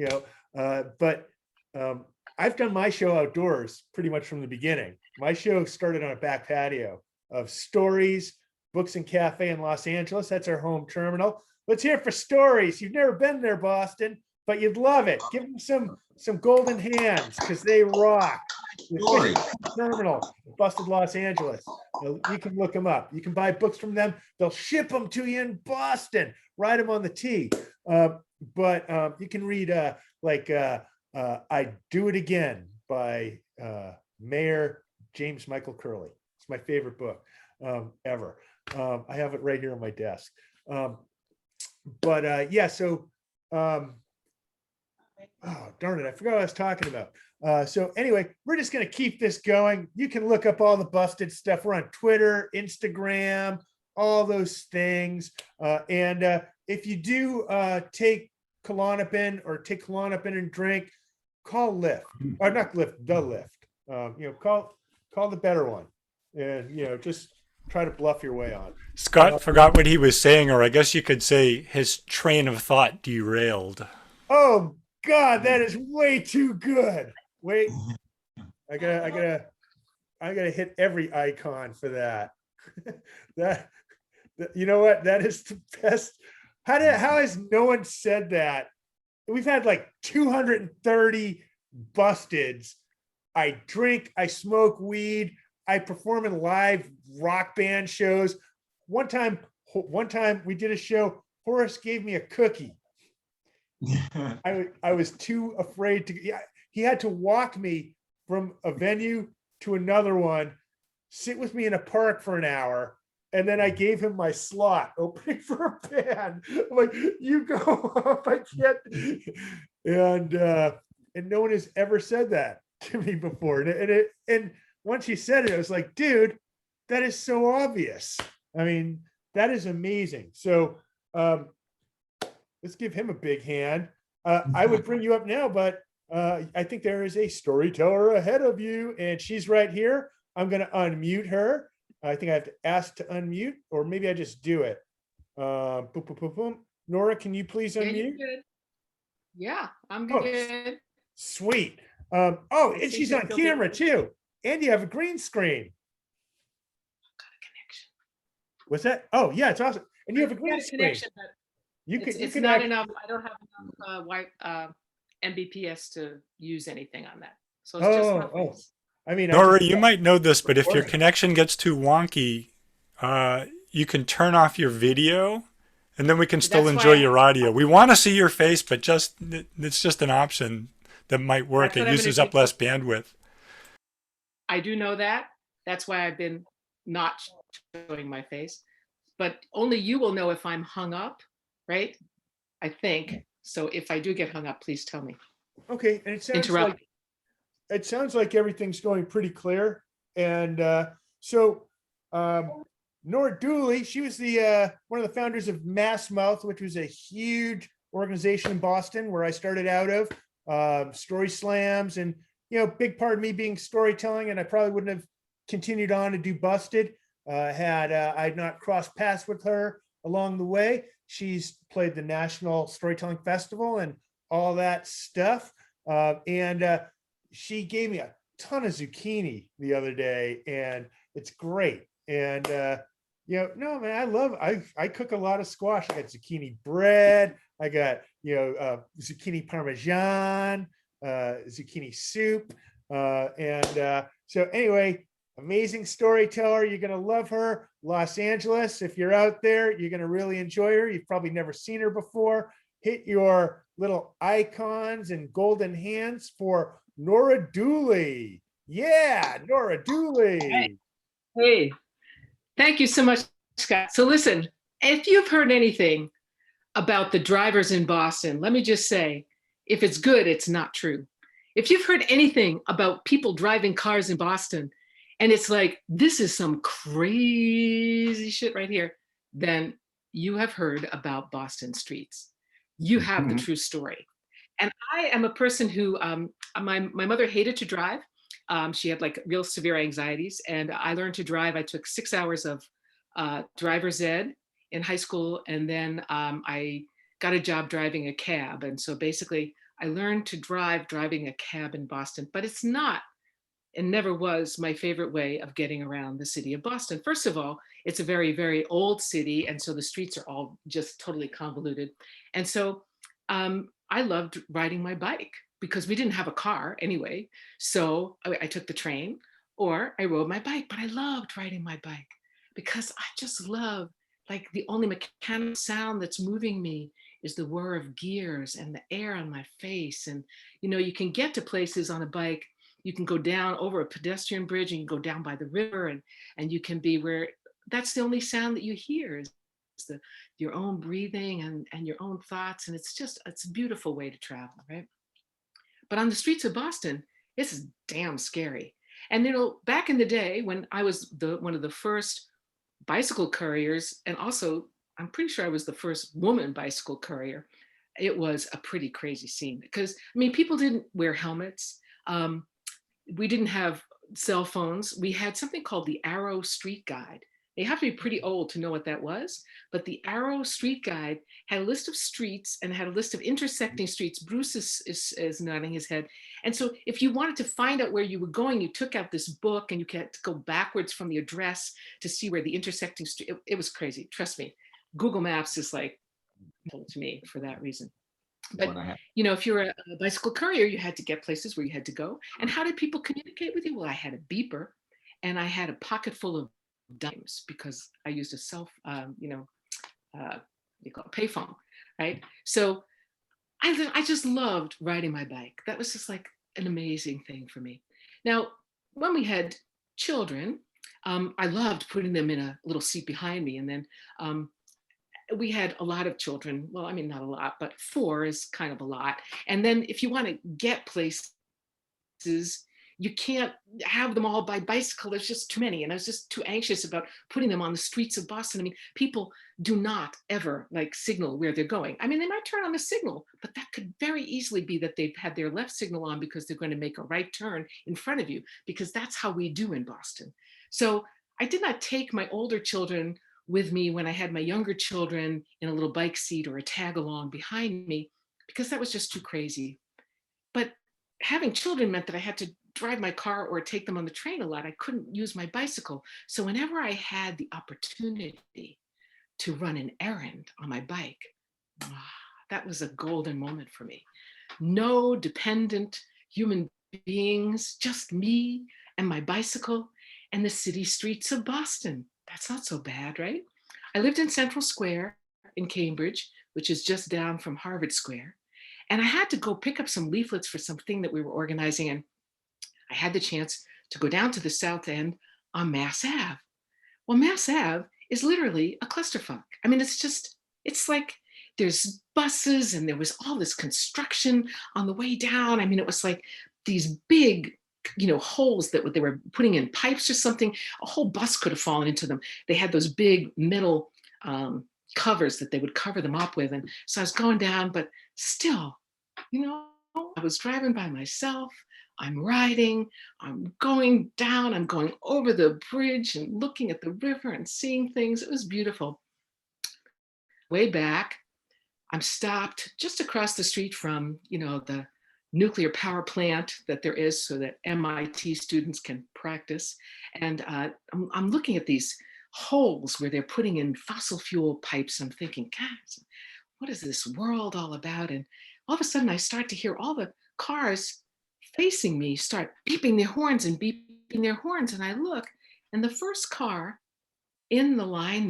I've done my show outdoors pretty much from the beginning. My show started on a back patio of Stories, Books and Cafe in Los Angeles. That's our home terminal. Let's hear it for Stories. You've never been there, Boston, but you'd love it. Give them some golden hands because they rock. Stories. Terminal, Busted Los Angeles. You can look them up. You can buy books from them. They'll ship them to you in Boston. Ride them on the T. But you can read I Do It Again by Mayor James Michael Curley. It's my favorite book ever. I have it right here on my desk. Oh, darn it. I forgot what I was talking about. So anyway, we're just going to keep this going. You can look up all the Busted stuff. We're on Twitter, Instagram, all those things. And if you do take Klonopin and drink, call Lyft, or not Lyft, the Lyft. Call the better one, and just try to bluff your way on. Scott forgot what he was saying, or I guess you could say his train of thought derailed. Oh God, that is way too good. Wait, I gotta hit every icon for that. that you know what? That is the best. How has no one said that? We've had like 230 Busteds. I drink, I smoke weed, I perform in live rock band shows. One time we did a show, Horace gave me a cookie. I was too afraid to. He had to walk me from a venue to another one, sit with me in a park for an hour, and then I gave him my slot opening for a band. I'm like, you go up, I can't. And no one has ever said that to me before. And once you said it, I was like, dude, that is so obvious. I mean, that is amazing. So let's give him a big hand. I would bring you up now, but I think there is a storyteller ahead of you, and she's right here. I'm going to unmute her. I think I have to ask to unmute, or maybe I just do it. Boom, boom, boom, boom. Norah, can you please Yeah, you're unmute? good. Yeah, I'm Oh, good. Sweet. Oh, I and think she's you're on filthy. camera too. And you have a green screen. Connection. What's that? Oh, yeah, it's awesome. And you have a Got green a screen. connection, but You it's, can, you it's can not act- enough. I don't have enough Mbps to use anything on that. So it's just my Oh. face. I mean, Nora, you might know this, but if your recording. connection gets too wonky, you can turn off your video, and then we can still That's why enjoy I- your audio. We want to see your face, but it's just an option that might work. That's what It I'm uses gonna up do. less bandwidth. I do know that. That's why I've been not showing my face. But only you will know if I'm hung up, right? I think. So if I do get hung up, please tell me. Okay, and Interrupt. it sounds like everything's going pretty clear. And so Norah Dooley, she was the one of the founders of Mass Mouth, which was a huge organization in Boston where I started out of, story slams, and big part of me being storytelling, and I probably wouldn't have continued on to do Busted had I'd not crossed paths with her along the way. She's played the National Storytelling Festival and all that stuff. And she gave me a ton of zucchini the other day, and it's great. And no, man, I cook a lot of squash. I got zucchini bread. I got zucchini parmesan, zucchini soup, and so anyway, amazing storyteller. You're gonna love her. Los Angeles, if you're out there, you're gonna really enjoy her. You've probably never seen her before. Hit your little icons and golden hands for Norah Dooley. Yeah, Norah Dooley. Hey, thank you so much, Scott. So listen, if you've heard anything about the drivers in Boston, let me just say, if it's good, it's not true. If you've heard anything about people driving cars in Boston, and it's like, this is some crazy shit right here, then you have heard about Boston streets. You have the true story. And I am a person who, my mother hated to drive. She had like real severe anxieties, and I learned to drive. I took 6 hours of driver's ed in high school, and then I got a job driving a cab. And so basically I learned to drive driving a cab in Boston, but it's not and never was my favorite way of getting around the city of Boston. First of all, it's a very, very old city, and so the streets are all just totally convoluted. And so I loved riding my bike because we didn't have a car anyway. So I took the train or I rode my bike, but I loved riding my bike because I just love, like, the only mechanical sound that's moving me is the whir of gears and the air on my face. And, you can get to places on a bike. You can go down over a pedestrian bridge and you go down by the river, and you can be where that's the only sound that you hear is your own breathing and your own thoughts. And it's a beautiful way to travel, right? But on the streets of Boston, it's damn scary. And back in the day when I was one of the first bicycle couriers, and also I'm pretty sure I was the first woman bicycle courier, it was a pretty crazy scene because people didn't wear helmets. We didn't have cell phones. We had something called the Arrow Street Guide. You have to be pretty old to know what that was, but the Arrow Street Guide had a list of streets and had a list of intersecting streets. Bruce is nodding his head. And so if you wanted to find out where you were going, you took out this book and you had to go backwards from the address to see where the intersecting street, it was crazy. Trust me, Google Maps is like to me for that reason. But if you're a bicycle courier, you had to get places where you had to go. And how did people communicate with you? Well, I had a beeper and I had a pocket full of dimes because I used a you call it payphone, right? So I just loved riding my bike. That was just like an amazing thing for me. Now, when we had children, I loved putting them in a little seat behind me. And then we had a lot of children. Well, not a lot, but 4 is kind of a lot. And then if you want to get places, you can't have them all by bicycle. There's just too many. And I was just too anxious about putting them on the streets of Boston. I mean, people do not ever like signal where they're going. I mean, they might turn on a signal, but that could very easily be that they've had their left signal on because they're going to make a right turn in front of you, because that's how we do in Boston. So I did not take my older children with me when I had my younger children in a little bike seat or a tag along behind me, because that was just too crazy. But having children meant that I had to drive my car or take them on the train a lot. I couldn't use my bicycle. So whenever I had the opportunity to run an errand on my bike, that was a golden moment for me. No dependent human beings, just me and my bicycle and the city streets of Boston. That's not so bad, right? I lived in Central Square in Cambridge, which is just down from Harvard Square. And I had to go pick up some leaflets for something that we were organizing. And I had the chance to go down to the South End on Mass Ave. Well, Mass Ave is literally a clusterfuck. I mean, it's like there's buses and there was all this construction on the way down. I mean, it was like these big, holes that they were putting in pipes or something. A whole bus could have fallen into them. They had those big metal covers that they would cover them up with. And so I was going down, but still, I was driving by myself. I'm riding, I'm going down, I'm going over the bridge and looking at the river and seeing things. It was beautiful. Way back, I'm stopped just across the street from, the nuclear power plant that there is so that MIT students can practice. And I'm looking at these holes where they're putting in fossil fuel pipes. I'm thinking, God, what is this world all about? And all of a sudden I start to hear all the cars facing me start beeping their horns. And I look, and the first car in the line,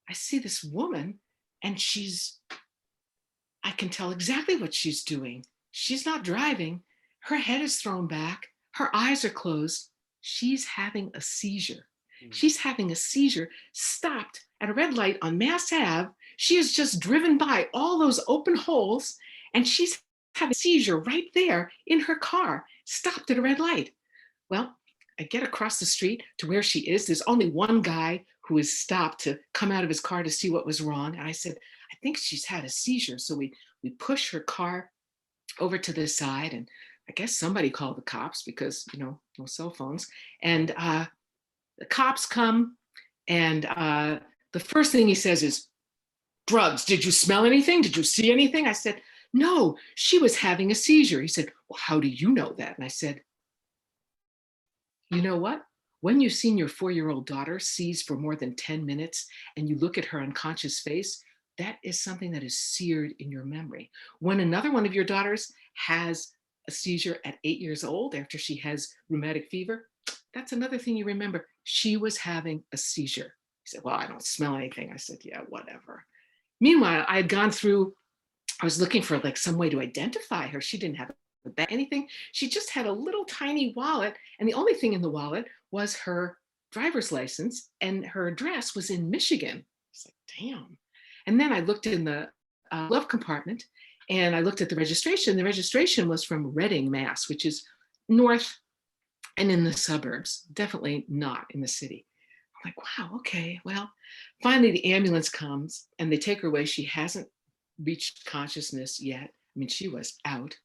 I see this woman, and I can tell exactly what she's doing. She's not driving. Her head is thrown back. Her eyes are closed. She's having a seizure. She's having a seizure, stopped at a red light on Mass Ave. She has just driven by all those open holes, and she's having a seizure right there in her car, stopped at a red light. Well, I get across the street to where she is. There's only one guy who is stopped to come out of his car to see what was wrong. And I said, I think she's had a seizure. So we push her car over to the side, and I guess somebody called the cops because, no cell phones. And the cops come, and the first thing he says is, drugs, did you smell anything? Did you see anything? I said, no, she was having a seizure. He said, well, how do you know that? And I said, you know what? When you've seen your 4-year-old daughter seize for more than 10 minutes and you look at her unconscious face, that is something that is seared in your memory. When another one of your daughters has a seizure at 8 years old after she has rheumatic fever, that's another thing you remember. She was having a seizure. He said, well, I don't smell anything. I said, yeah, whatever. Meanwhile, I had gone through, I was looking for like some way to identify her. She didn't have anything. She just had a little tiny wallet, and the only thing in the wallet was her driver's license, and her address was in Michigan. It's like, damn. And then I looked in the glove compartment, and I looked at the registration. The registration was from Reading, Mass, which is north and in the suburbs, definitely not in the city. I'm like, wow, okay. Well, finally the ambulance comes and they take her away. She hasn't reached consciousness yet. I mean, she was out.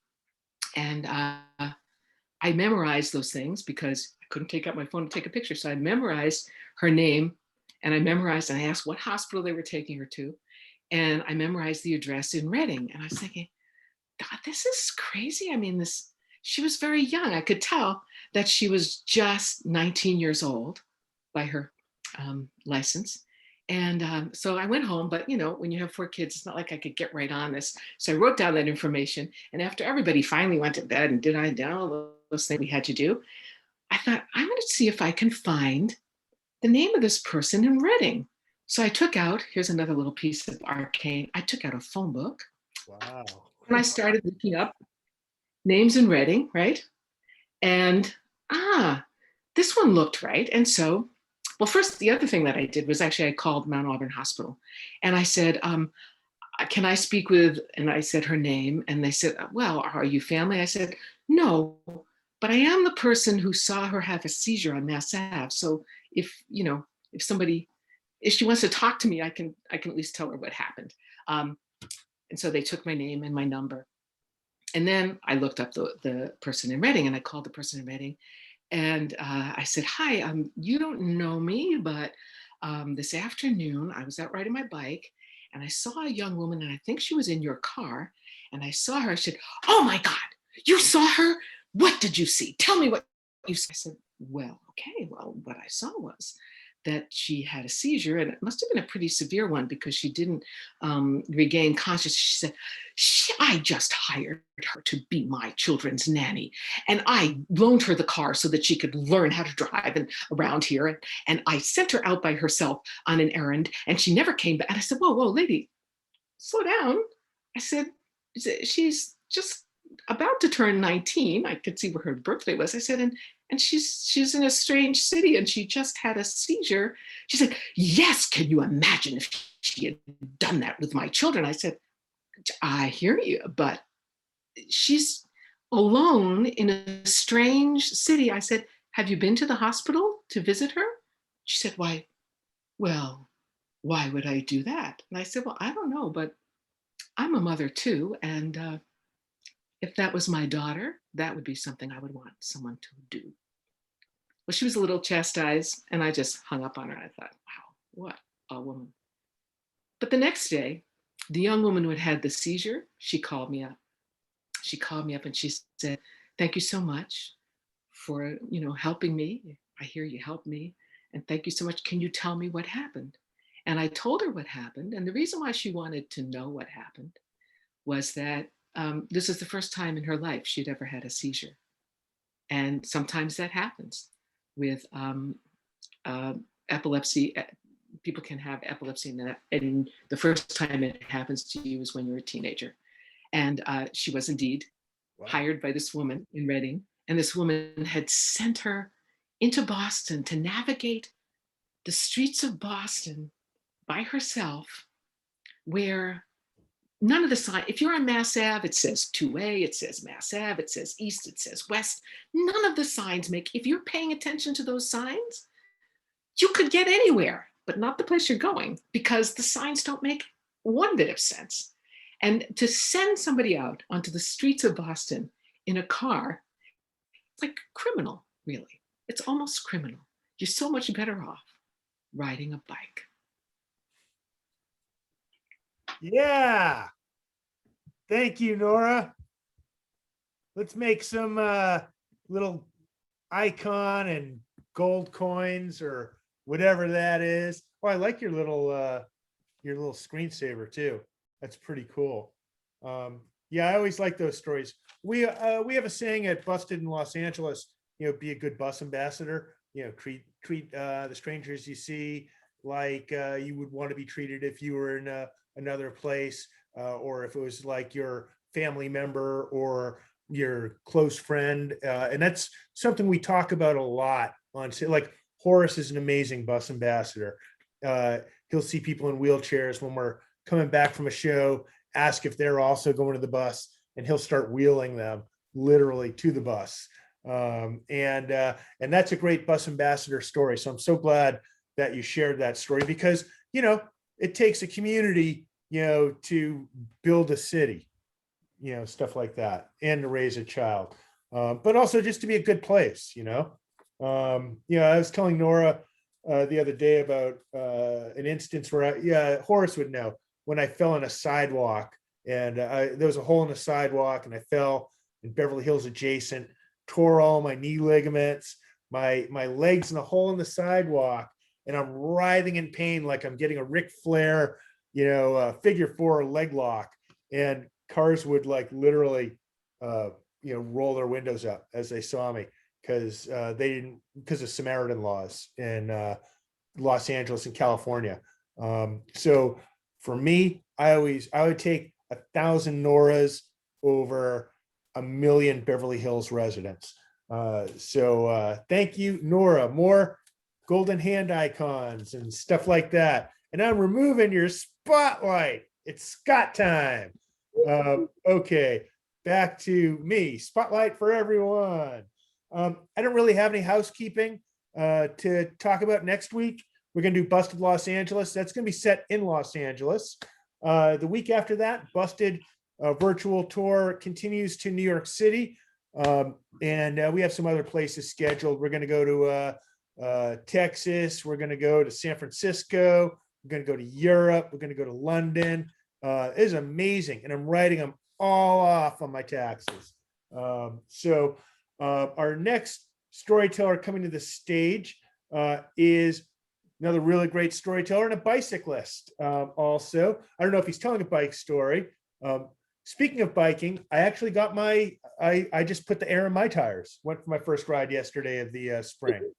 And I memorized those things because I couldn't take out my phone to take a picture. So I memorized her name, and I asked what hospital they were taking her to. And I memorized the address in Reading. And I was thinking, God, this is crazy. I mean, she was very young. I could tell that she was just 19 years old by her license. And so I went home, but when you have 4 kids, it's not like I could get right on this. So I wrote down that information. And after everybody finally went to bed and did all those things we had to do, I thought, I'm going to see if I can find the name of this person in Reading. So I took out, here's another little piece of arcane. I took out a phone book. Wow. And I started looking up names in Reading, right? And this one looked right. And so, well, first, the other thing that I did was actually I called Mount Auburn Hospital, and I said, can I speak with, and I said her name, and they said, well, are you family? I said, no, but I am the person who saw her have a seizure on Mass Ave. So if, if somebody, if she wants to talk to me, I can at least tell her what happened. And so they took my name and my number. And then I looked up the person in Reading, and I called the person in Reading, and I said, hi, you don't know me, but this afternoon I was out riding my bike and I saw a young woman, and I think she was in your car, and I saw her. I said, oh my God, you saw her? What did you see? Tell me what you saw. I said, well, okay, well, what I saw was that she had a seizure, and it must have been a pretty severe one because she didn't regain consciousness. She said, I just hired her to be my children's nanny, and I loaned her the car so that she could learn how to drive and around here, and I sent her out by herself on an errand, and she never came back. And I said, whoa, lady, slow down. I said, she's just about to turn 19. I could see where her birthday was. I said, and she's in a strange city, and she just had a seizure. She said, yes, can you imagine if she had done that with my children? I said, I hear you, but she's alone in a strange city. I said, have you been to the hospital to visit her? She said, why would I do that? And I said, well, I don't know, but I'm a mother too. And if that was my daughter, that would be something I would want someone to do. Well, she was a little chastised, and I just hung up on her. I thought, wow, what a woman. But the next day, the young woman who had had the seizure, she called me up. She called me up and she said, thank you so much for, helping me. I hear you helped me. And thank you so much. Can you tell me what happened? And I told her what happened. And the reason why she wanted to know what happened was that this is the first time in her life she'd ever had a seizure. And sometimes that happens with epilepsy. People can have epilepsy, and the first time it happens to you is when you're a teenager. And she was indeed hired by this woman in Reading. And this woman had sent her into Boston to navigate the streets of Boston by herself, where none of the signs, if you're on Mass Ave, it says 2A, it says Mass Ave, it says East, it says West. None of the signs if you're paying attention to those signs, you could get anywhere, but not the place you're going, because the signs don't make one bit of sense. And to send somebody out onto the streets of Boston in a car, it's like criminal, really. It's almost criminal. You're so much better off riding a bike. Yeah. Thank you, Norah. Let's make some little icon and gold coins or whatever that is. Oh, I like your little screensaver too. That's pretty cool. Yeah, I always like those stories. We have a saying at Busted in Los Angeles, be a good bus ambassador, treat the strangers you see like you would want to be treated if you were in another place, or if it was like your family member or your close friend. And that's something we talk about a lot on, like Horace is an amazing bus ambassador. He'll see people in wheelchairs when we're coming back from a show, ask if they're also going to the bus, and he'll start wheeling them literally to the bus. And that's a great bus ambassador story. So I'm so glad that you shared that story, because, it takes a community, to build a city, stuff like that, and to raise a child, but also just to be a good place, I was telling Norah the other day about an instance where Horace would know, when I fell on a sidewalk, and there was a hole in the sidewalk, and I fell in Beverly Hills adjacent, tore all my knee ligaments, my legs in a hole in the sidewalk, and I'm writhing in pain like I'm getting a Ric Flair, figure 4 leg lock, and cars would literally roll their windows up as they saw me, because of Samaritan laws in Los Angeles and California. So for me, I would take 1,000 Norahs over 1,000,000 Beverly Hills residents. So thank you, Norah. More golden hand icons and stuff like that. And I'm removing your spotlight. It's Scott time. Okay, back to me. Spotlight for everyone. I don't really have any housekeeping to talk about next week. We're going to do Busted Los Angeles. That's going to be set in Los Angeles. The week after that, Busted virtual tour continues to New York City. And we have some other places scheduled. We're going to go to Texas. We're going to go to San Francisco. We're going to go to Europe. We're going to go to London. It is amazing. And I'm writing them all off on my taxes. So our next storyteller coming to the stage is another really great storyteller and a bicyclist. Also, I don't know if he's telling a bike story. Speaking of biking, I actually got I just put the air in my tires. Went for my first ride yesterday of the spring.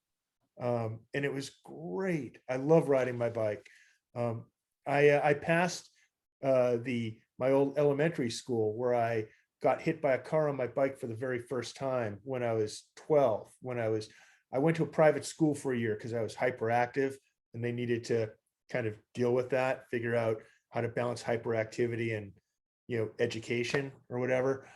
And it was great. I love riding my bike. I passed my old elementary school where I got hit by a car on my bike for the very first time when I was 12. I went to a private school for a year because I was hyperactive and they needed to kind of deal with that, figure out how to balance hyperactivity and education or whatever.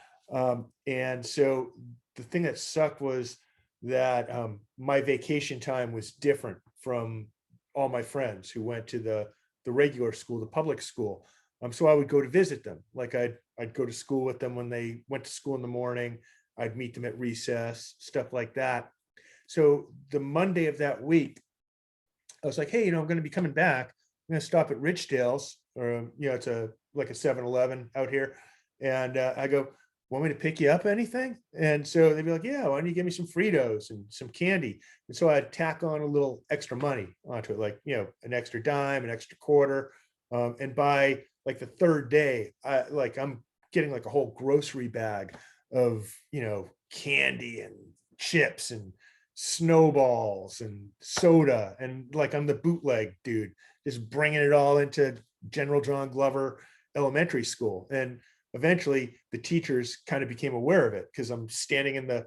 And so the thing that sucked was that my vacation time was different from all my friends who went to the regular school, the public school. So I would go to visit them. Like I'd go to school with them when they went to school in the morning. I'd meet them at recess, stuff like that. So the Monday of that week, I was like, hey, I'm going to be coming back. I'm going to stop at Richdale's, or it's like a 7-Eleven out here. And I go, want me to pick you up anything? And so they'd be like, yeah, why don't you give me some Fritos and some candy? And so I'd tack on a little extra money onto it, like, an extra dime, an extra quarter. And by like the third day, I'm getting like a whole grocery bag of, candy and chips and snowballs and soda. And like, I'm the bootleg dude, just bringing it all into General John Glover Elementary School. And eventually the teachers kind of became aware of it because I'm standing in the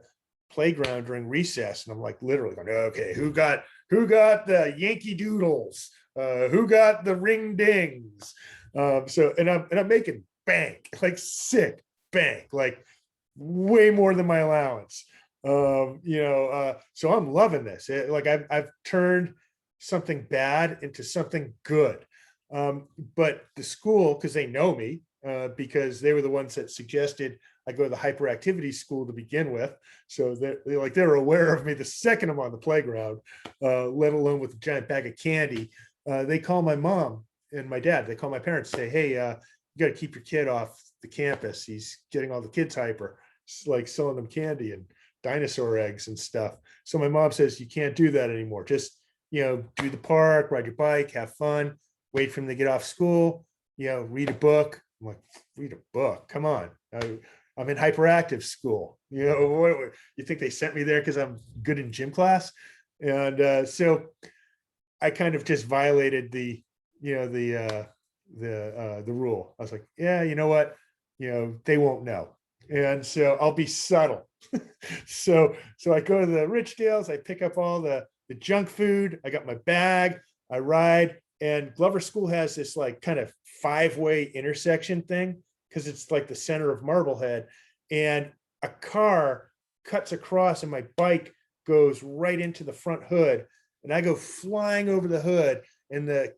playground during recess and I'm like literally going, okay, who got the Yankee Doodles? Who got the ring dings? And I'm making bank, like sick bank, like way more than my allowance. So I'm loving this. I've turned something bad into something good. But the school, because they know me, because they were the ones that suggested I go to the hyperactivity school to begin with. So they're aware of me the second I'm on the playground, let alone with a giant bag of candy. They call my mom and my dad. They call my parents, say, hey, you got to keep your kid off the campus. He's getting all the kids hyper. It's like selling them candy and dinosaur eggs and stuff. So my mom says, you can't do that anymore. Just, do the park, ride your bike, have fun, wait for him to get off school, read a book. I'm like, read a book? Come on. I'm in hyperactive school. You think they sent me there because I'm good in gym class? And so I kind of just violated the rule. I was like, yeah, you know what? They won't know. And so I'll be subtle. So I go to the Richdale's, I pick up all the junk food. I got my bag, I ride, and Glover School has this like kind of 5-way intersection thing because it's like the center of Marblehead, and a car cuts across and my bike goes right into the front hood, and I go flying over the hood, and the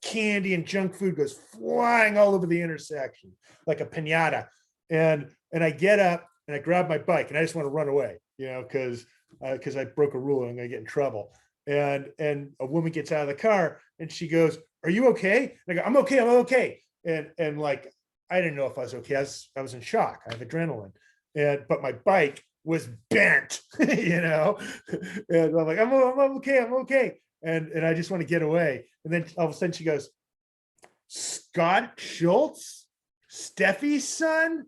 candy and junk food goes flying all over the intersection like a piñata. And I get up and I grab my bike and I just want to run away, because I broke a rule and I'm going to get in trouble. And a woman gets out of the car and she goes, are you okay? And I go, I'm okay. And like, I didn't know if I was okay. I was in shock. I have adrenaline. But my bike was bent, and I'm like, I'm okay. And I just want to get away. And then all of a sudden she goes, Scott Schultz, Steffi's son?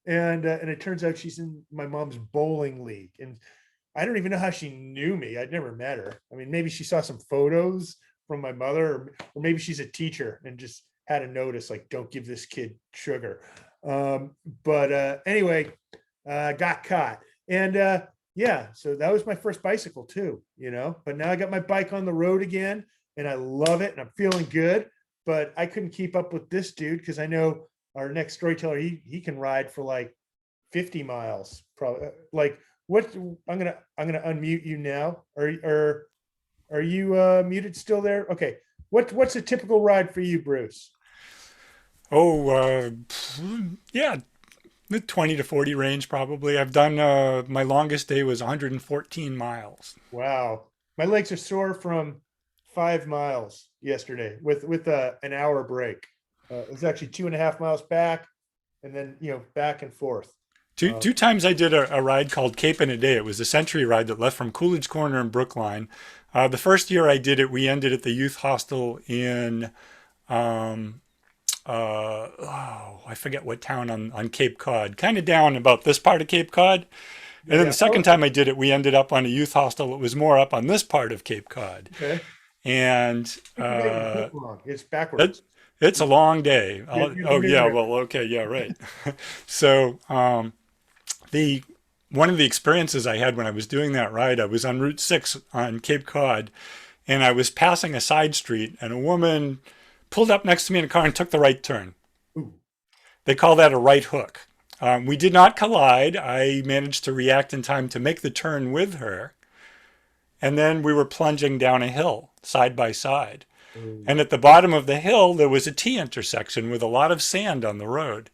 And it turns out she's in my mom's bowling league. And I don't even know how she knew me. I'd never met her. I mean, maybe she saw some photos from my mother, or maybe she's a teacher and just had a notice, like, don't give this kid sugar. But anyway, got caught. And yeah, so that was my first bicycle too, but now I got my bike on the road again and I love it and I'm feeling good. but I couldn't keep up with this dude because I know our next storyteller, he can ride for like 50 miles. Probably like what I'm gonna unmute you now. Are you muted still there? Okay. What's a typical ride for you, Bruce? Oh, yeah, the 20 to 40 range probably. I've done my longest day was 114 miles. Wow. My legs are sore from 5 miles yesterday with an hour break. It was actually 2.5 miles back and then, back and forth. Two times I did a ride called Cape in a Day. It was a century ride that left from Coolidge Corner in Brookline. The first year I did it, we ended at the youth hostel in, I forget what town on Cape Cod, kind of down about this part of Cape Cod. And then the second time I did it, we ended up on a youth hostel that was more up on this part of Cape Cod. Okay. And it's backwards. It's a long day. Oh yeah. Well, okay. Yeah. Right. So, one of the experiences I had when I was doing that ride, I was on Route 6 on Cape Cod and I was passing a side street and a woman pulled up next to me in a car and took the right turn. Ooh. They call that a right hook. We did not collide. I managed to react in time to make the turn with her. And then we were plunging down a hill side by side. Ooh. And at the bottom of the hill, there was a T intersection with a lot of sand on the road.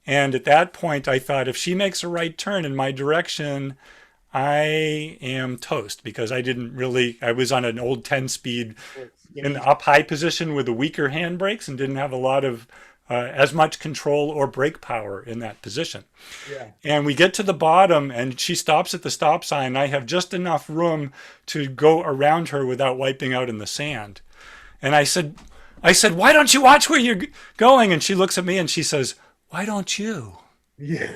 And at that point, I thought, if she makes a right turn in my direction, I am toast because I was on an old 10-speed in the up high position with the weaker handbrakes and didn't have a lot of as much control or brake power in that position. Yeah. And we get to the bottom and she stops at the stop sign. I have just enough room to go around her without wiping out in the sand. And I said, why don't you watch where you're going? And she looks at me and she says, why don't you? Yeah.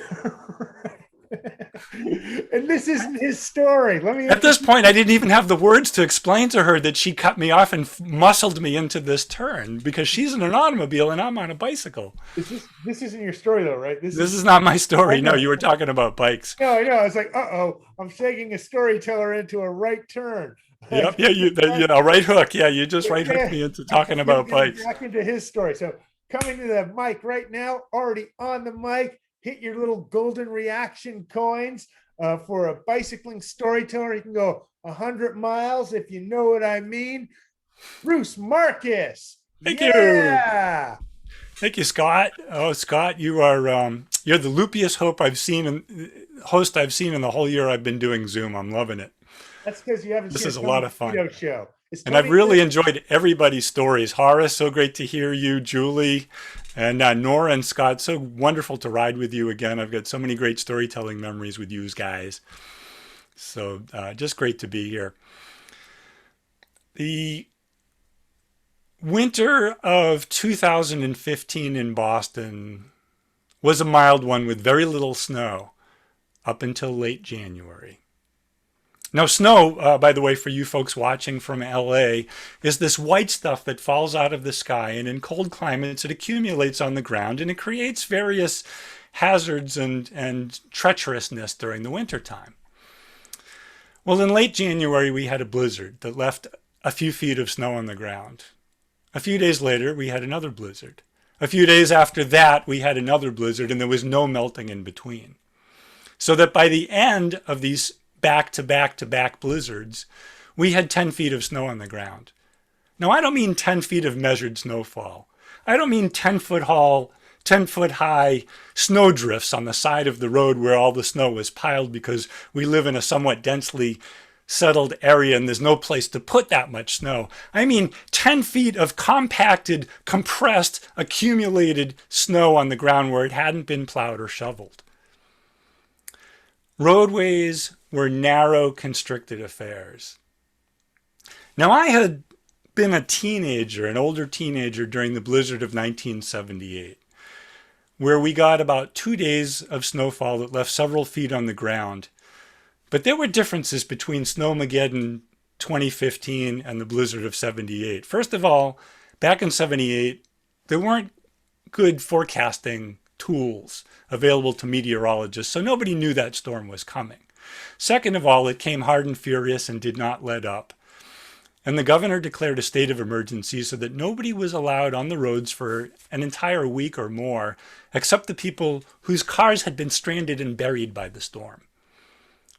And this isn't his story. At this point, I didn't even have the words to explain to her that she cut me off and muscled me into this turn because she's in an automobile and I'm on a bicycle. This isn't your story though, right? This is not my story. No, you were talking about bikes. No, I know. I was like, I'm shaking a storyteller into a right turn. Yep. Yeah. A right hook. Yeah. You just right hooked me into talking about bikes. Back into his story. So coming to the mic right now, already on the mic, hit your little golden reaction coins for a bicycling storyteller. You can go 100 miles if you know what I mean. Bruce Marcus. Thank you. Thank you, Scott. Oh, Scott, you are you're the loopiest host I've seen in the whole year I've been doing Zoom. I'm loving it. That's because you haven't. This seen is a lot of fun. Show. And I've really enjoyed everybody's stories. Horace, so great to hear you. Julie, and Norah and Scott, so wonderful to ride with you again. I've got so many great storytelling memories with you guys. So just great to be here. The winter of 2015 in Boston was a mild one with very little snow up until late January. Now, snow, by the way, for you folks watching from LA, is this white stuff that falls out of the sky, and in cold climates, it accumulates on the ground, and it creates various hazards and treacherousness during the wintertime. Well, in late January, we had a blizzard that left a few feet of snow on the ground. A few days later, we had another blizzard. A few days after that, we had another blizzard, and there was no melting in between. So that by the end of these back-to-back-to-back blizzards, we had 10 feet of snow on the ground. Now, I don't mean 10 feet of measured snowfall. I don't mean 10-foot high snow drifts on the side of the road where all the snow was piled because we live in a somewhat densely settled area and there's no place to put that much snow. I mean 10 feet of compacted, compressed, accumulated snow on the ground where it hadn't been plowed or shoveled. Roadways were narrow, constricted affairs. Now, I had been a teenager, an older teenager, during the blizzard of 1978, where we got about 2 days of snowfall that left several feet on the ground. But there were differences between Snowmageddon 2015 and the blizzard of 78. First of all, back in 78, there weren't good forecasting tools available to meteorologists, so nobody knew that storm was coming. Second of all, it came hard and furious and did not let up. And the governor declared a state of emergency so that nobody was allowed on the roads for an entire week or more, except the people whose cars had been stranded and buried by the storm,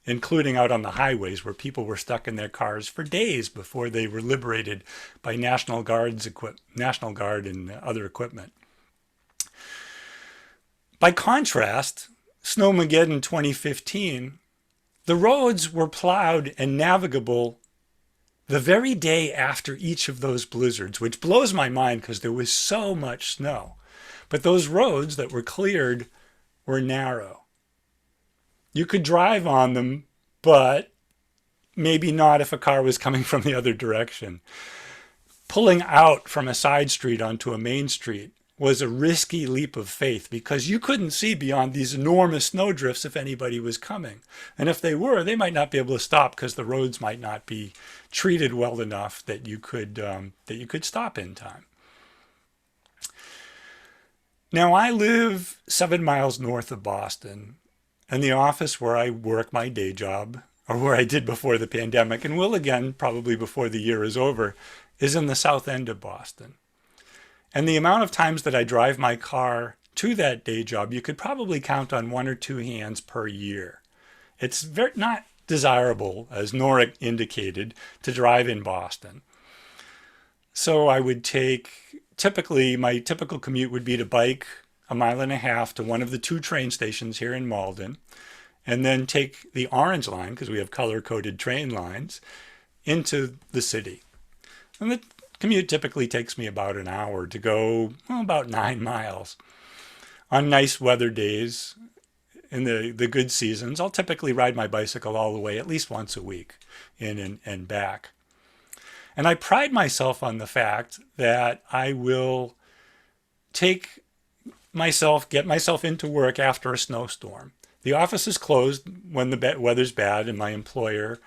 including out on the highways where people were stuck in their cars for days before they were liberated by National Guard and other equipment. By contrast, Snowmageddon 2015, the roads were plowed and navigable the very day after each of those blizzards, which blows my mind because there was so much snow. But those roads that were cleared were narrow. You could drive on them, but maybe not if a car was coming from the other direction. Pulling out from a side street onto a main street was a risky leap of faith because you couldn't see beyond these enormous snowdrifts if anybody was coming. And if they were, they might not be able to stop because the roads might not be treated well enough that you could stop in time. Now, I live 7 miles north of Boston, and the office where I work my day job, or where I did before the pandemic, and will again probably before the year is over, is in the south end of Boston. And the amount of times that I drive my car to that day job, you could probably count on 1 or 2 hands per year. It's not desirable, as Norah indicated, to drive in Boston. So I would my typical commute would be to bike 1.5 miles to one of the 2 train stations here in Malden, and then take the Orange Line, because we have color-coded train lines, into the city. And the commute typically takes me about an hour to go about 9 miles. On nice weather days, in the good seasons, I'll typically ride my bicycle all the way at least once a week, in and back. And I pride myself on the fact that I will get myself into work after a snowstorm. The office is closed when the weather's bad and my employer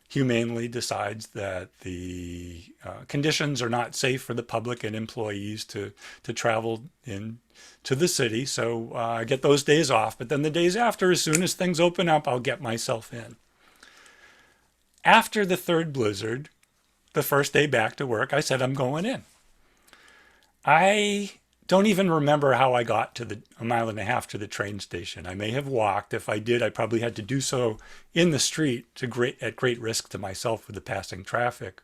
humanely decides that the conditions are not safe for the public and employees to travel in to the city. So I get those days off. But then the days after, as soon as things open up, I'll get myself in. After the 3rd blizzard, the first day back to work, I said, I'm going in. I don't even remember how I got to the 1.5 miles to the train station. I may have walked. If I did, I probably had to do so in the street at great risk to myself with the passing traffic.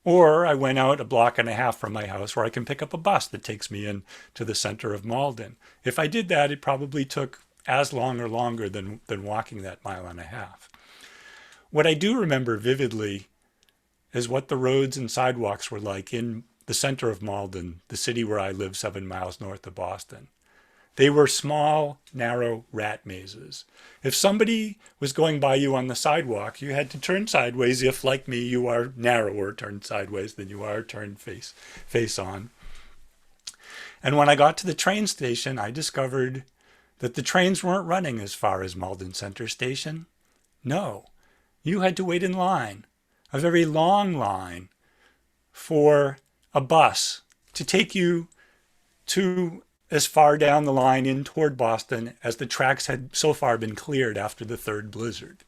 Or I went out 1.5 blocks from my house where I can pick up a bus that takes me in to the center of Malden. If I did that, it probably took as long or longer than walking that 1.5 miles. What I do remember vividly is what the roads and sidewalks were like in the center of Malden, the city where I live 7 miles north of Boston. They were small, narrow rat mazes. If somebody was going by you on the sidewalk, you had to turn sideways if, like me, you are narrower turned sideways than you are turned face on. And when I got to the train station, I discovered that the trains weren't running as far as Malden Center Station. No, you had to wait in line, a very long line, for a bus to take you to as far down the line in toward Boston as the tracks had so far been cleared after the 3rd blizzard.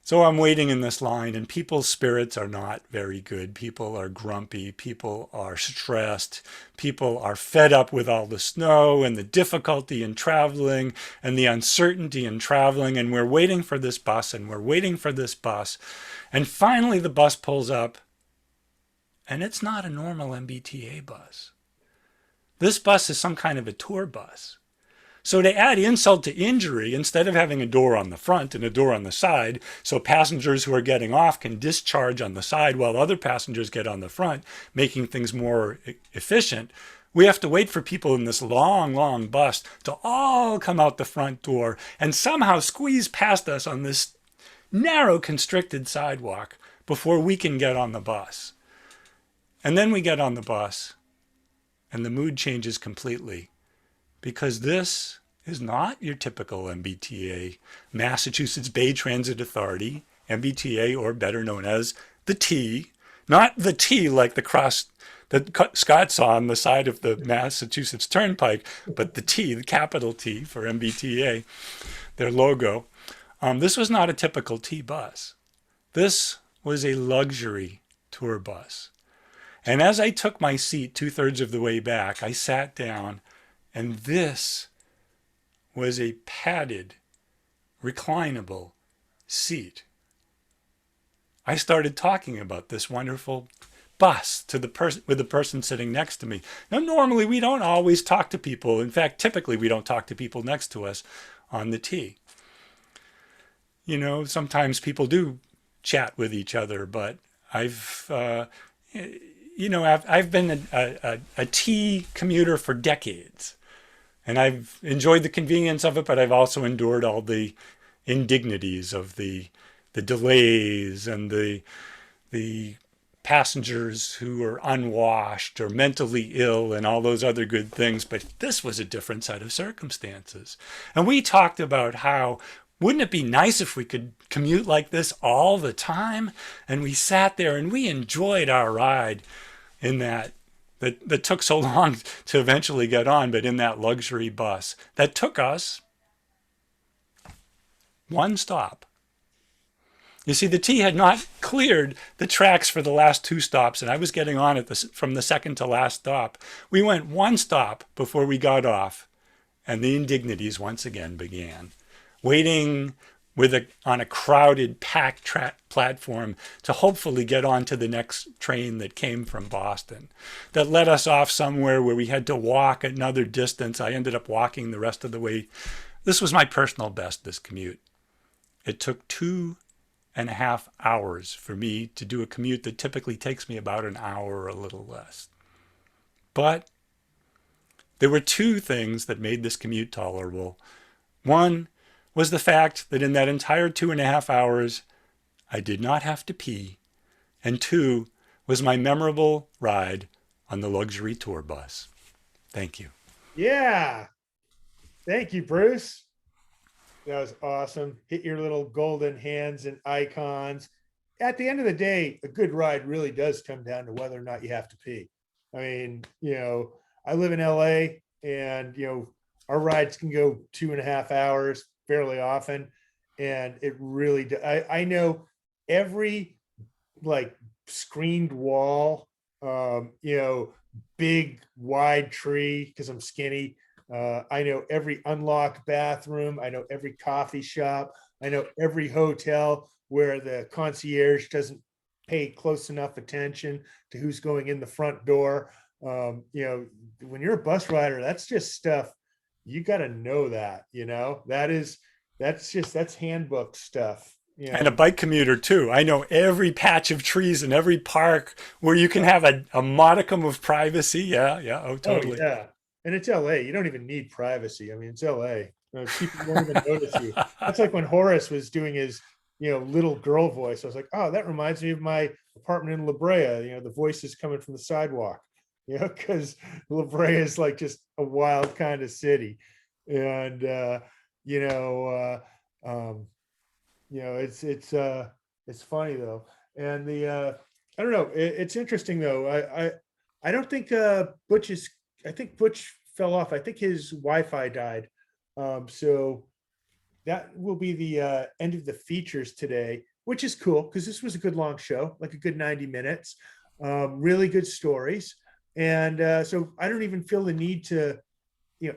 So I'm waiting in this line, and people's spirits are not very good. People are grumpy. People are stressed. People are fed up with all the snow and the difficulty in traveling and the uncertainty in traveling. And we're waiting for this bus, and we're waiting for this bus. And finally the bus pulls up, and it's not a normal MBTA bus. This bus is some kind of a tour bus. So to add insult to injury, instead of having a door on the front and a door on the side, so passengers who are getting off can discharge on the side while other passengers get on the front, making things more efficient, we have to wait for people in this long, long bus to all come out the front door and somehow squeeze past us on this narrow, constricted sidewalk before we can get on the bus. And then we get on the bus, and the mood changes completely, because this is not your typical MBTA, Massachusetts Bay Transit Authority, MBTA, or better known as the T, not the T like the cross that Scott saw on the side of the Massachusetts Turnpike, but the T, the capital T for MBTA, their logo. This was not a typical T bus. This was a luxury tour bus. And as I took my seat 2/3 of the way back, I sat down, and this was a padded, reclinable seat. I started talking about this wonderful bus to the person with the person sitting next to me. Now, normally we don't always talk to people. In fact, typically we don't talk to people next to us on the T. You know, sometimes people do chat with each other, but I've been a T commuter for decades, and I've enjoyed the convenience of it, but I've also endured all the indignities of the delays and the passengers who are unwashed or mentally ill and all those other good things. But this was a different set of circumstances. And we talked about how, wouldn't it be nice if we could commute like this all the time? And we sat there and we enjoyed our ride in that took so long to eventually get on, but in that luxury bus that took us one stop. You see, the T had not cleared the tracks for the last 2 stops, and I was getting on from the second to last stop. We went one stop before we got off, and the indignities once again began. Waiting on a crowded, packed platform to hopefully get on to the next train that came from Boston, that let us off somewhere where we had to walk another distance. I ended up walking the rest of the way. This was my personal best, this commute. It took 2.5 hours for me to do a commute that typically takes me about an hour or a little less. But there were 2 things that made this commute tolerable. One was the fact that in that entire 2.5 hours, I did not have to pee. And 2 was my memorable ride on the luxury tour bus. Thank you. Yeah. Thank you, Bruce. That was awesome. Hit your little golden hands and icons. At the end of the day, a good ride really does come down to whether or not you have to pee. I mean, I live in LA, and, our rides can go 2.5 hours fairly often. And it really, I know every screened wall, big wide tree, because I'm skinny. I know every unlocked bathroom. I know every coffee shop. I know every hotel where the concierge doesn't pay close enough attention to who's going in the front door. When you're a bus rider, that's just stuff you got to know that, that's handbook stuff. And a bike commuter too. I know every patch of trees in every park where you can have a modicum of privacy. Yeah. Oh, totally. Oh, yeah. And it's LA. You don't even need privacy. I mean, it's LA. People won't even notice you. That's like when Horace was doing his, little girl voice. I was like, oh, that reminds me of my apartment in La Brea. The voice is coming from the sidewalk, because La Brea is like just a wild kind of city. And, it's funny though. And I don't know. It's interesting though. I don't think I think Butch fell off. I think his Wi-Fi died. So that will be the end of the features today, which is cool because this was a good long show, like a good 90 minutes. Really good stories. And so I don't even feel the need to,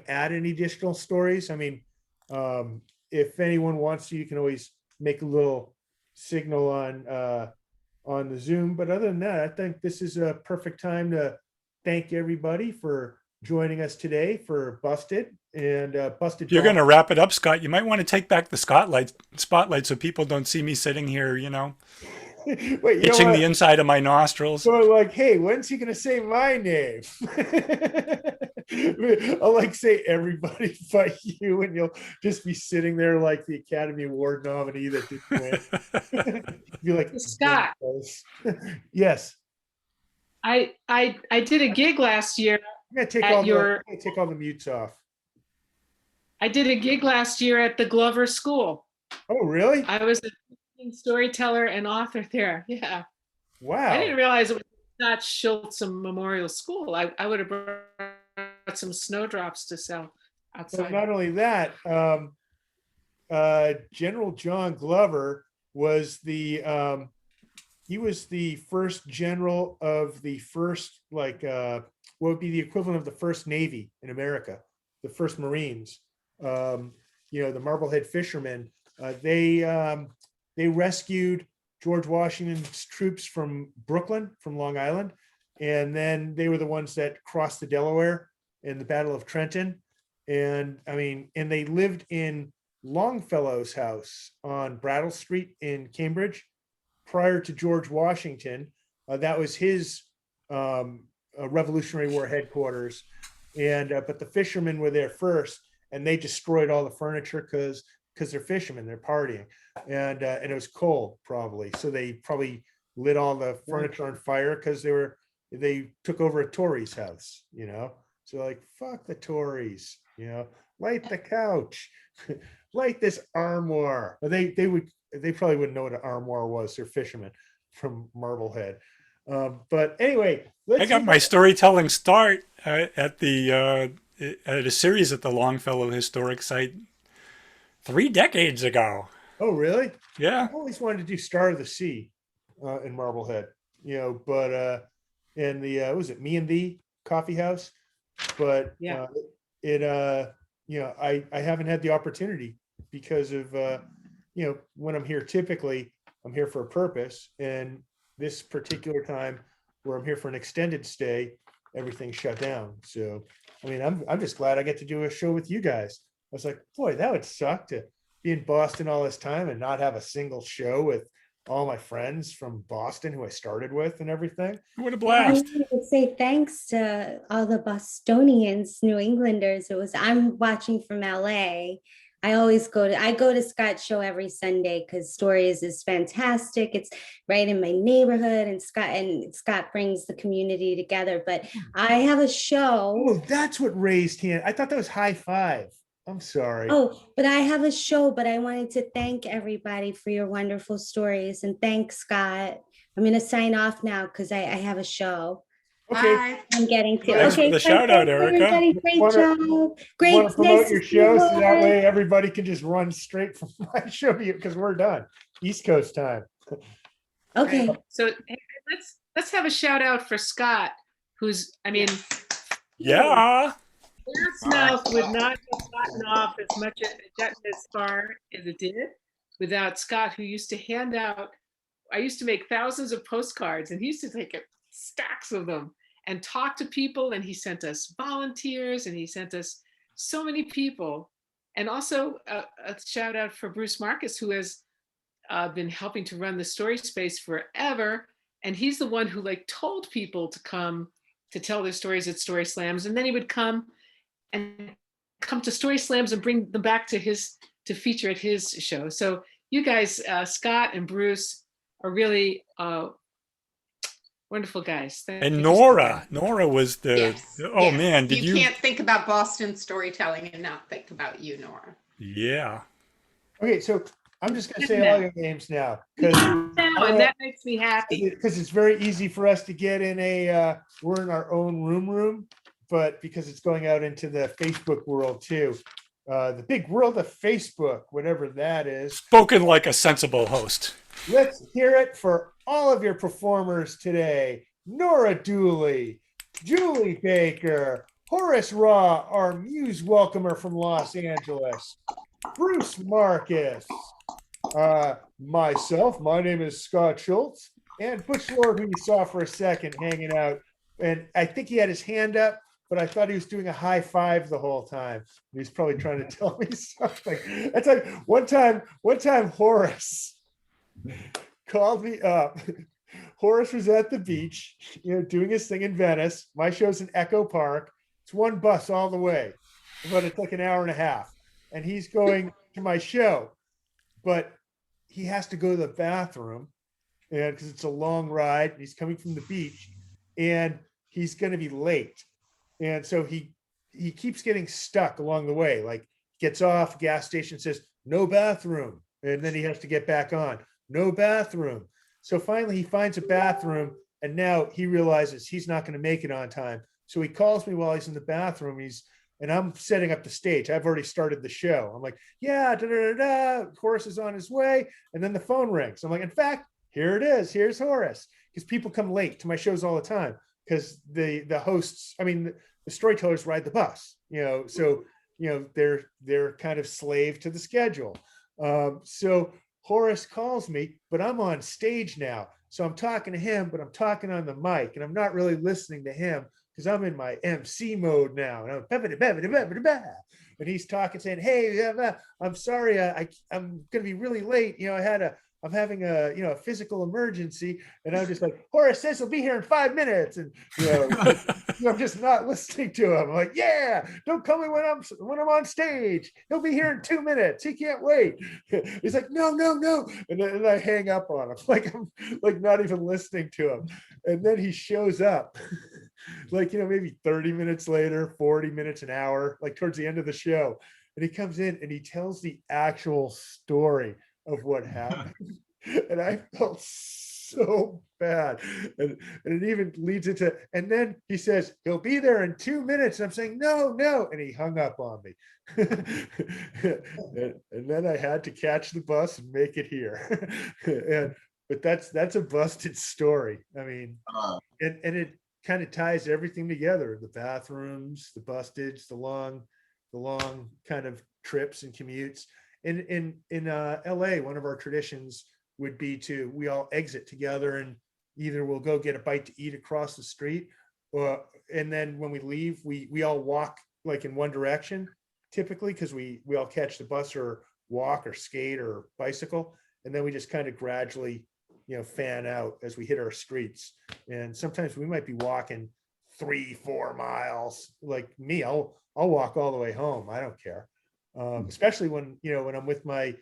add any additional stories. I mean, if anyone wants to, you can always make a little signal on the Zoom. But other than that, I think this is a perfect time to thank everybody for joining us today for Busted and Busted. You're going to wrap it up, Scott. You might want to take back the spotlight so people don't see me sitting here, Wait, itching the inside of my nostrils. So hey, when's he going to say my name? I'll say everybody but you, and you'll just be sitting there like the Academy Award nominee that didn't win. Be like, Scott. Yes. I did a gig last year. I'm gonna take all the mutes off. I did a gig last year at the Glover School. Oh, really? I was a storyteller and author there. Yeah. Wow. I didn't realize it was Scott Schultz Memorial School. I would have brought some snowdrops to sell outside. Well, not only that, General John Glover was the he was the first general of the first, like, what would be the equivalent of the first Navy in America, the first Marines. The Marblehead fishermen, they rescued George Washington's troops from Brooklyn, from Long Island. And then they were the ones that crossed the Delaware in the Battle of Trenton. And and they lived in Longfellow's house on Brattle Street in Cambridge prior to George Washington. That was his Revolutionary War headquarters. But the fishermen were there first, and they destroyed all the furniture because they're fishermen, they're partying, and it was cold probably, so they probably lit all the furniture on fire because they took over a Tory's house, So like, fuck the Tories, light the couch, light this armoire. They probably wouldn't know what an armoire was. They're fishermen from Marblehead. But anyway, I got my storytelling start at a series at the Longfellow Historic Site 3 decades ago. Oh, really? Yeah. I always wanted to do Star of the Sea in Marblehead, but in the was it Me and Thee Coffee House? But Yeah. I haven't had the opportunity because of when I'm here, typically I'm here for a purpose, and this particular time where I'm here for an extended stay, everything's shut down. So I'm just glad I get to do a show with you guys. I was like, boy, that would suck to be in Boston all this time and not have a single show with all my friends from Boston who I started with and everything. What a I blast. wanted to say thanks to all the Bostonians, New Englanders. I'm watching from LA. I go to Scott's show every Sunday because Stories is fantastic. It's right in my neighborhood, and Scott brings the community together. But I have a show. Oh, that's what raised hand. I thought that was high five. I'm sorry. Oh, but I have a show, but I wanted to thank everybody for your wonderful stories, and thanks, Scott. I'm going to sign off now because I have a show. Okay. Bye. I'm getting to. Thanks for the shout out, Erica. Everybody, great job. Great. Want to promote nice your to show see so you. that way everybody can just run straight from my show because we're done. East Coast time. Okay. So hey, let's have a shout out for Scott, who's, Yeah. Glass Mouth would not have gotten off as far as it did without Scott, who used to hand out. I used to make thousands of postcards, and he used to take stacks of them and talk to people. And he sent us volunteers, and he sent us so many people. And also a shout out for Bruce Marcus, who has been helping to run the Story Space forever. And he's the one who told people to come to tell their stories at Story Slams, and then he would come to Story Slams and bring them back to feature at his show. So you guys, Scott and Bruce, are really wonderful guys. And Norah was Yes, man, did you? You can't think about Boston storytelling and not think about you, Norah. Yeah. Okay, so I'm just going to say all your names now because And that makes me happy. it's very easy for us to get in we're in our own room, but because it's going out into the Facebook world too, the big world of Facebook, whatever that is. Spoken like a sensible host. Let's hear it for all of your performers today. Norah Dooley, Julie Baker, Horace Raw, our muse welcomer from Los Angeles, Bruce Marcus, myself, my name is Scott Schultz, and Butch Lord, who you saw for a second hanging out. And I think he had his hand up, but I thought he was doing a high five the whole time. He's probably trying to tell me something. It's like one time Horace called me up. Horace was at the beach, doing his thing in Venice. My show's in Echo Park. It's one bus all the way, but it's like an hour and a half. And he's going to my show, but he has to go to the bathroom, and because it's a long ride, and he's coming from the beach, and he's going to be late. And so he keeps getting stuck along the way. Like, gets off, gas station says, no bathroom. And then he has to get back on, no bathroom. So finally he finds a bathroom, and now he realizes he's not going to make it on time. So he calls me while he's in the bathroom. And I'm setting up the stage. I've already started the show. I'm like, yeah, Horace is on his way. And then the phone rings. I'm like, in fact, here it is. Here's Horace. Because people come late to my shows all the time because the hosts, I mean, the storytellers ride the bus, so they're kind of slave to the schedule. So Horace calls me, but I'm on stage now. So I'm talking to him, but I'm talking on the mic and I'm not really listening to him because I'm in my MC mode now. And and he's talking, saying, "Hey, I'm sorry, I'm going to be really late. I'm having a physical emergency." And I'm just like, "Horace says he'll be here in 5 minutes." And, I'm just not listening to him. I'm like, "Yeah, don't call me when I'm on stage. He'll be here in 2 minutes. He can't wait." He's like, "No, no, no." And I hang up on him. Like, I'm like not even listening to him. And then he shows up like, maybe 30 minutes later, 40 minutes, an hour, like towards the end of the show. And he comes in and he tells the actual story of what happened. And I felt so bad. And it even leads into, and then he says, he'll be there in 2 minutes. And I'm saying, no, no. And he hung up on me. and then I had to catch the bus and make it here. But that's a busted story. I mean, and it kind of ties everything together: the bathrooms, the bustage, the long kind of trips and commutes. In LA, one of our traditions would be we all exit together, and either we'll go get a bite to eat across the street, and then when we leave, we all walk like in one direction, typically, because we all catch the bus or walk or skate or bicycle, and then we just kind of gradually fan out as we hit our streets. And sometimes we might be walking 3-4 miles. Like me, I'll walk all the way home. I don't care. Especially when I'm with my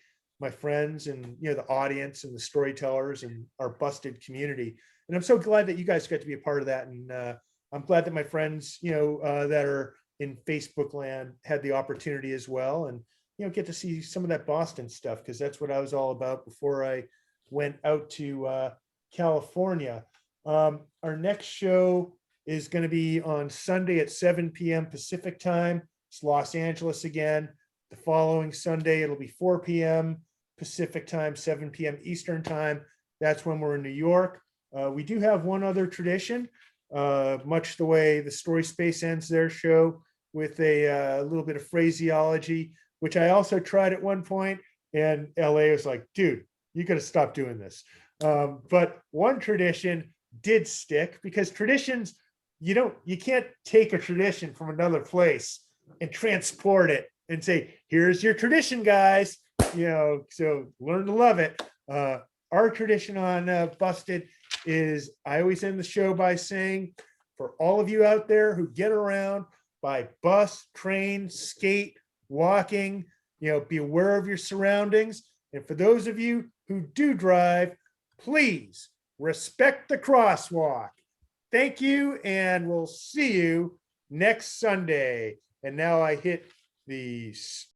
friends and the audience and the storytellers and our busted community. And I'm so glad that you guys got to be a part of that. And I'm glad that my friends that are in Facebook land had the opportunity as well, and get to see some of that Boston stuff, because that's what I was all about before I went out to California. Our next show is going to be on Sunday at 7 p.m. Pacific time. It's Los Angeles again. The following Sunday, it'll be 4 p.m. Pacific time, 7 p.m. Eastern time. That's when we're in New York. We do have one other tradition, much the way the Story Space ends their show with a little bit of phraseology, which I also tried at one point, and LA was like, "Dude, you got to stop doing this." But one tradition did stick, because traditions, you can't take a tradition from another place and transport it and say, "Here's your tradition, guys." So learn to love it. Our tradition on Busted is, I always end the show by saying, for all of you out there who get around by bus, train, skate, walking, be aware of your surroundings. And for those of you who do drive, please respect the crosswalk. Thank you, and we'll see you next Sunday. And now I hit the